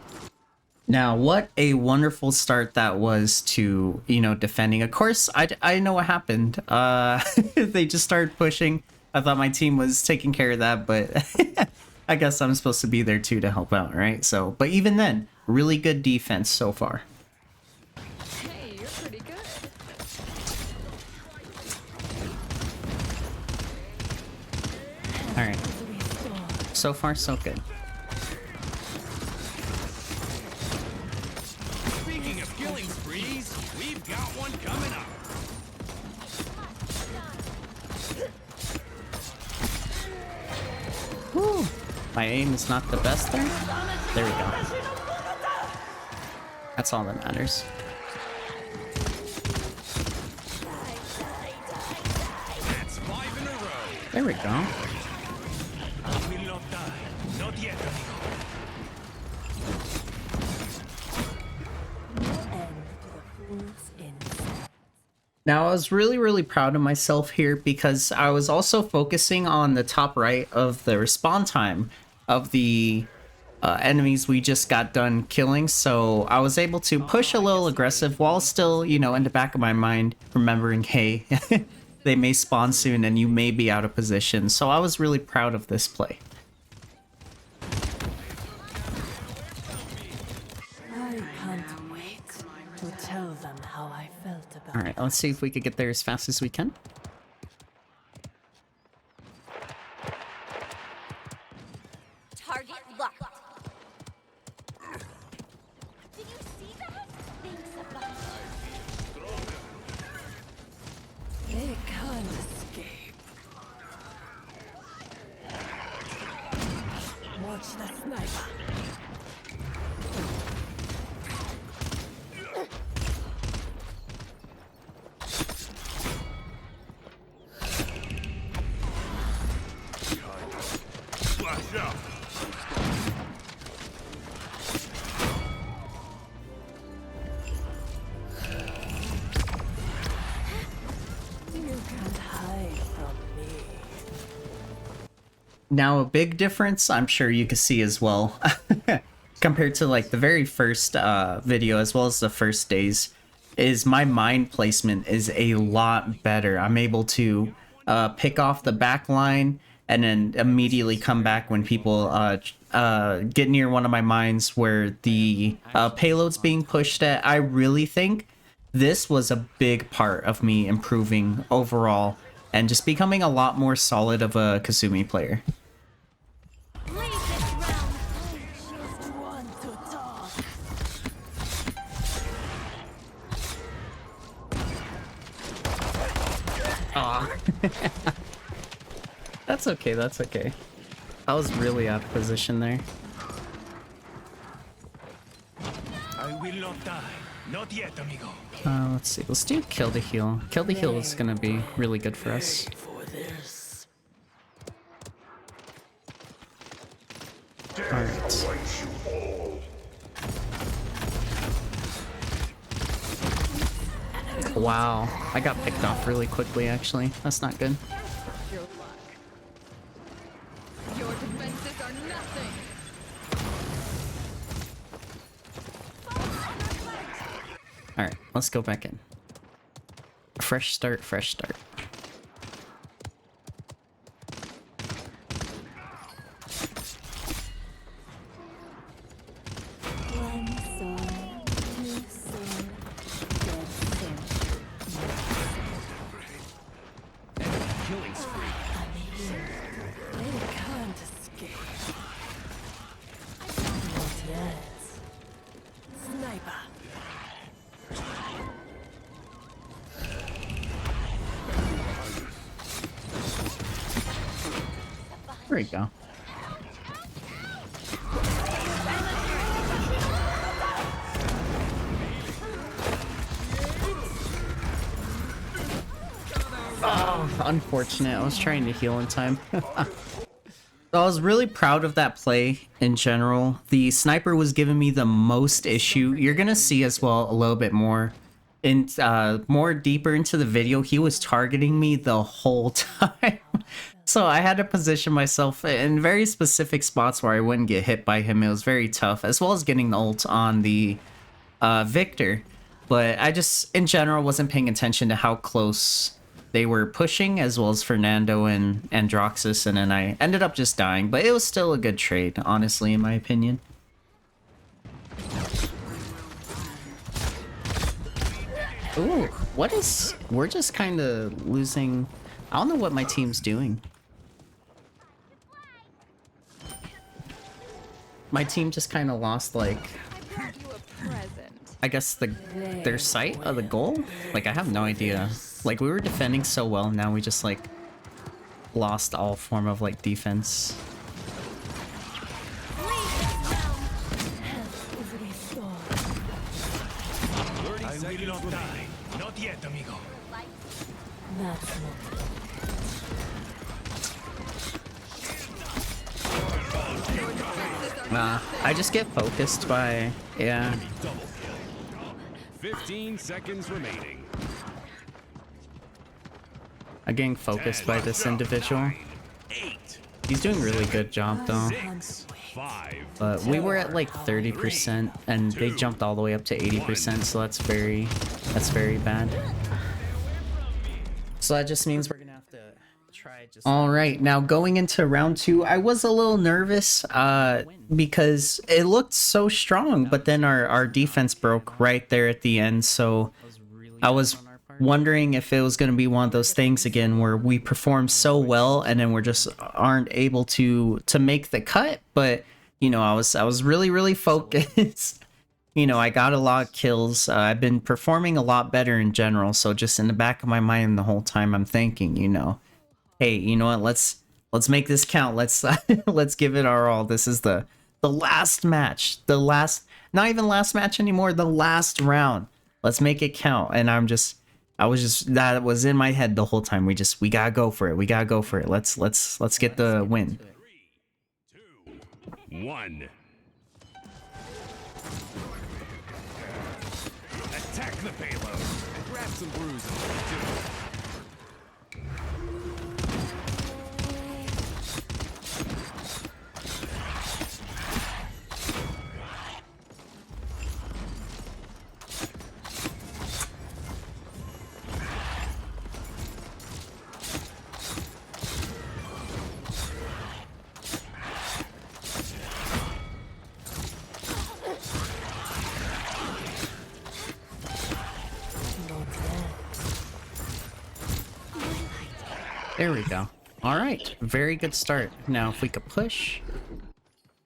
Now, what a wonderful start that was to, you know, defending. Of course, I know what happened. They just started pushing. I thought my team was taking care of that, but I guess I'm supposed to be there too to help out, right? So, but even then, really good defense so far. Hey, you're pretty good. Alright. So far, so good. Speaking of killing sprees, we've got one coming up. Woo. My aim is not the best there. There we go. That's all that matters. That's 5 in a row. There we go. We will not die. Not yet, amigo. Now, I was really proud of myself here because I was also focusing on the top right of the respawn time of the enemies we just got done killing. So I was able to push a little aggressive while still, you know, in the back of my mind, remembering, hey, they may spawn soon and you may be out of position. So I was really proud of this play. I can't wait to tell them how I felt about All right, let's see if we could get there as fast as we can. Target locked. Did you see that? Thanks a bunch. They can't escape. Watch the sniper. Flash out. You can't hide from me. Now, a big difference I'm sure you can see as well compared to like the very first video as well as the first days is my mine placement is a lot better. I'm able to pick off the back line and then immediately come back when people get near one of my mines where the payload's being pushed at. I really think this was a big part of me improving overall and just becoming a lot more solid of a Kasumi player. Leave this round. Just want to talk. Aw. That's okay, that's okay. I was really out of position there. I will not die. Not yet, amigo. Let's see. Let's do kill the heal. Kill the heal is gonna be really good for us. For this. Alright. Wow. I got picked off really quickly, actually. That's not good. Your luck. Your defenses are nothing. Alright, let's go back in. Fresh start, fresh start. One sword, two sword, dead sword. Killing spree. I'm here. They can't escape. Not yet. Sniper. There we go. Oh, unfortunate. I was trying to heal in time. So I was really proud of that play in general. The sniper was giving me the most issue. You're gonna see as well a little bit more in more deeper into the video. He was targeting me the whole time. So I had to position myself in very specific spots where I wouldn't get hit by him. It was very tough, as well as getting the ult on the Victor. But I just, in general, wasn't paying attention to how close they were pushing, as well as Fernando and Androxus, and then I ended up just dying. But it was still a good trade, honestly, in my opinion. Ooh, what is... We're just kind of losing... I don't know what my team's doing. my team just kind of lost, like, I brought you a present. I guess their sight of the goal? Like, I have no idea. Like, we were defending so well, now we just, like, lost all form of, like, defense. I will not die. Not yet, amigo. That's not I just get focused by, yeah. Double kill. 15 seconds remaining. I'm getting focused by this individual. 8, He's doing a really good job, though. 6, 5, But we were at like 30% and they jumped all the way up to 80%, so that's very bad. So that just means we're gonna have to try just... Alright, now going into round 2, I was a little nervous because it looked so strong, but then our defense broke right there at the end, so I was wondering if it was going to be one of those things again where we perform so well and then we're just aren't able to make the cut. But you know, I was really focused. You know, I got a lot of kills. I've been performing a lot better in general, so just in the back of my mind the whole time I'm thinking, you know, hey, you know what, let's make this count. Let's let's give it our all. This is the last match, the last, not even last match anymore, the last round. Let's make it count. And that was in my head the whole time. We gotta go for it. We gotta go for it. Let's get the win. 2, 1. Attack the payload. Grab some bruises. There we go. All right, very good start. Now if we could push.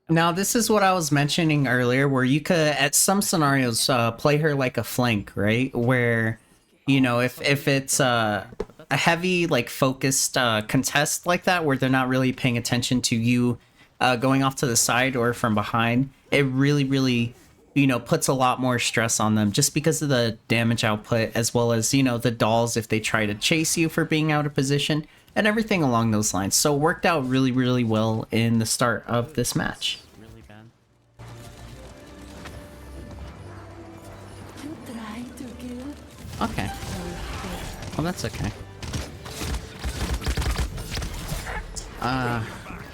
Now this is what I was mentioning earlier, where you could at some scenarios play her like a flank, right? Where, you know, if it's a heavy like focused contest like that, where they're not really paying attention to you going off to the side or from behind, it really, you know, puts a lot more stress on them just because of the damage output, as well as, you know, the dolls if they try to chase you for being out of position and everything along those lines. So it worked out really well in the start of this match. Really bad. You try to kill. Okay. Well, that's okay.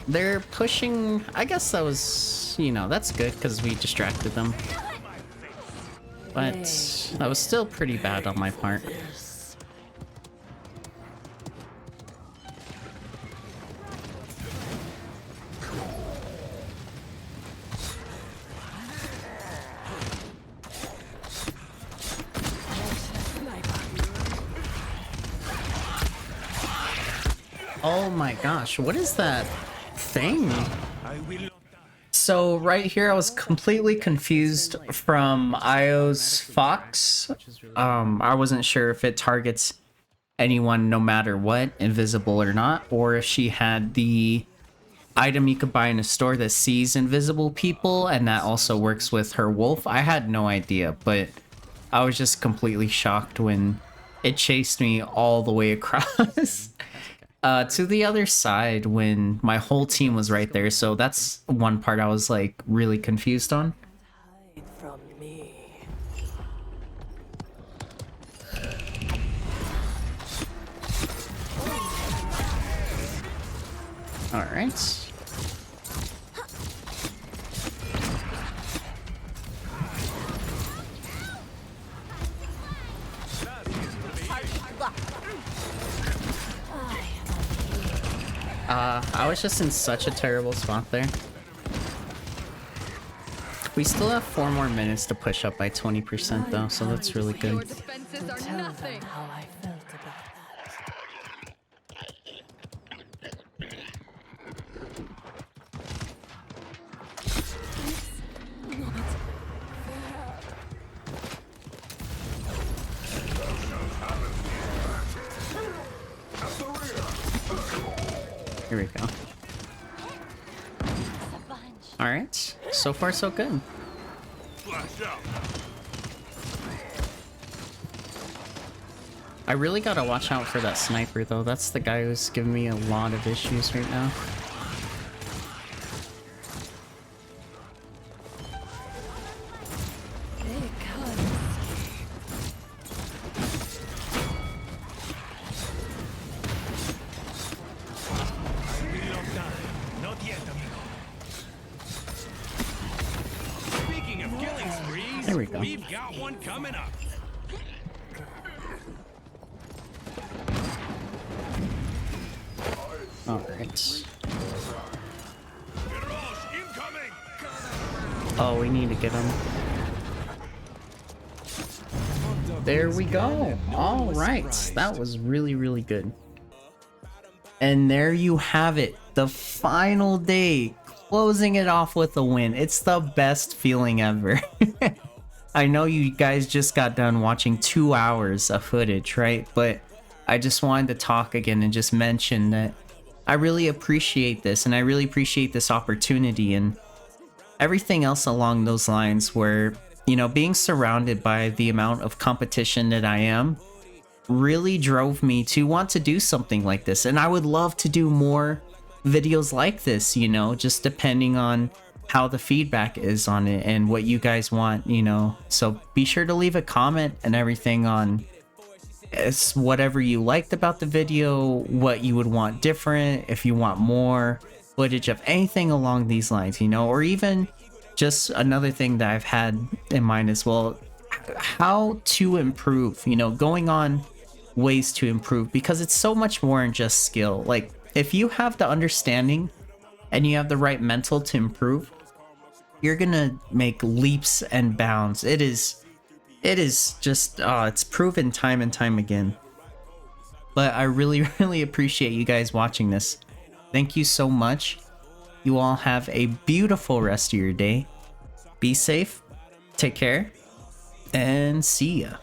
They're pushing. I guess that was, you know, that's good because we distracted them. But that was still pretty bad on my part. Oh my gosh, what is that thing? So right here I was completely confused from Io's Fox. I wasn't sure if it targets anyone no matter what, invisible or not, or if she had the item you could buy in a store that sees invisible people and that also works with her wolf. I had no idea, but I was just completely shocked when it chased me all the way across. To the other side when my whole team was right there, so that's one part I was like really confused on. Hide from me. All right. I was just in such a terrible spot there. We still have 4 more minutes to push up by 20% though, so that's really Your good. defenses are Tell nothing. them how I felt about that. Here we go. A bunch. Alright, so far so good. Flash out. I really gotta watch out for that sniper though. That's the guy who's giving me a lot of issues right now. They can't Not yet, amigo. Speaking of killing sprees, There we go. we've got one coming up. Alright. Garage incoming. Oh, we need to get him. There we go. All right. That was really, really good. And there you have it. The final day. Closing it off with a win. It's the best feeling ever. I know you guys just got done watching 2 hours of footage, right? But I just wanted to talk again and just mention that I really appreciate this, and I really appreciate this opportunity and everything else along those lines where, you know, being surrounded by the amount of competition that I am really drove me to want to do something like this. And I would love to do more videos like this, you know, just depending on how the feedback is on it and what you guys want, you know. So be sure to leave a comment and everything on whatever you liked about the video, what you would want different, if you want more footage of anything along these lines, you know, or even just another thing that I've had in mind as well, how to improve, you know, going on ways to improve, because it's so much more than just skill. Like, if you have the understanding and you have the right mental to improve, you're gonna make leaps and bounds. It is just, it's proven time and time again. But I really, really appreciate you guys watching this. Thank you so much. You all have a beautiful rest of your day. Be safe, take care, and see ya.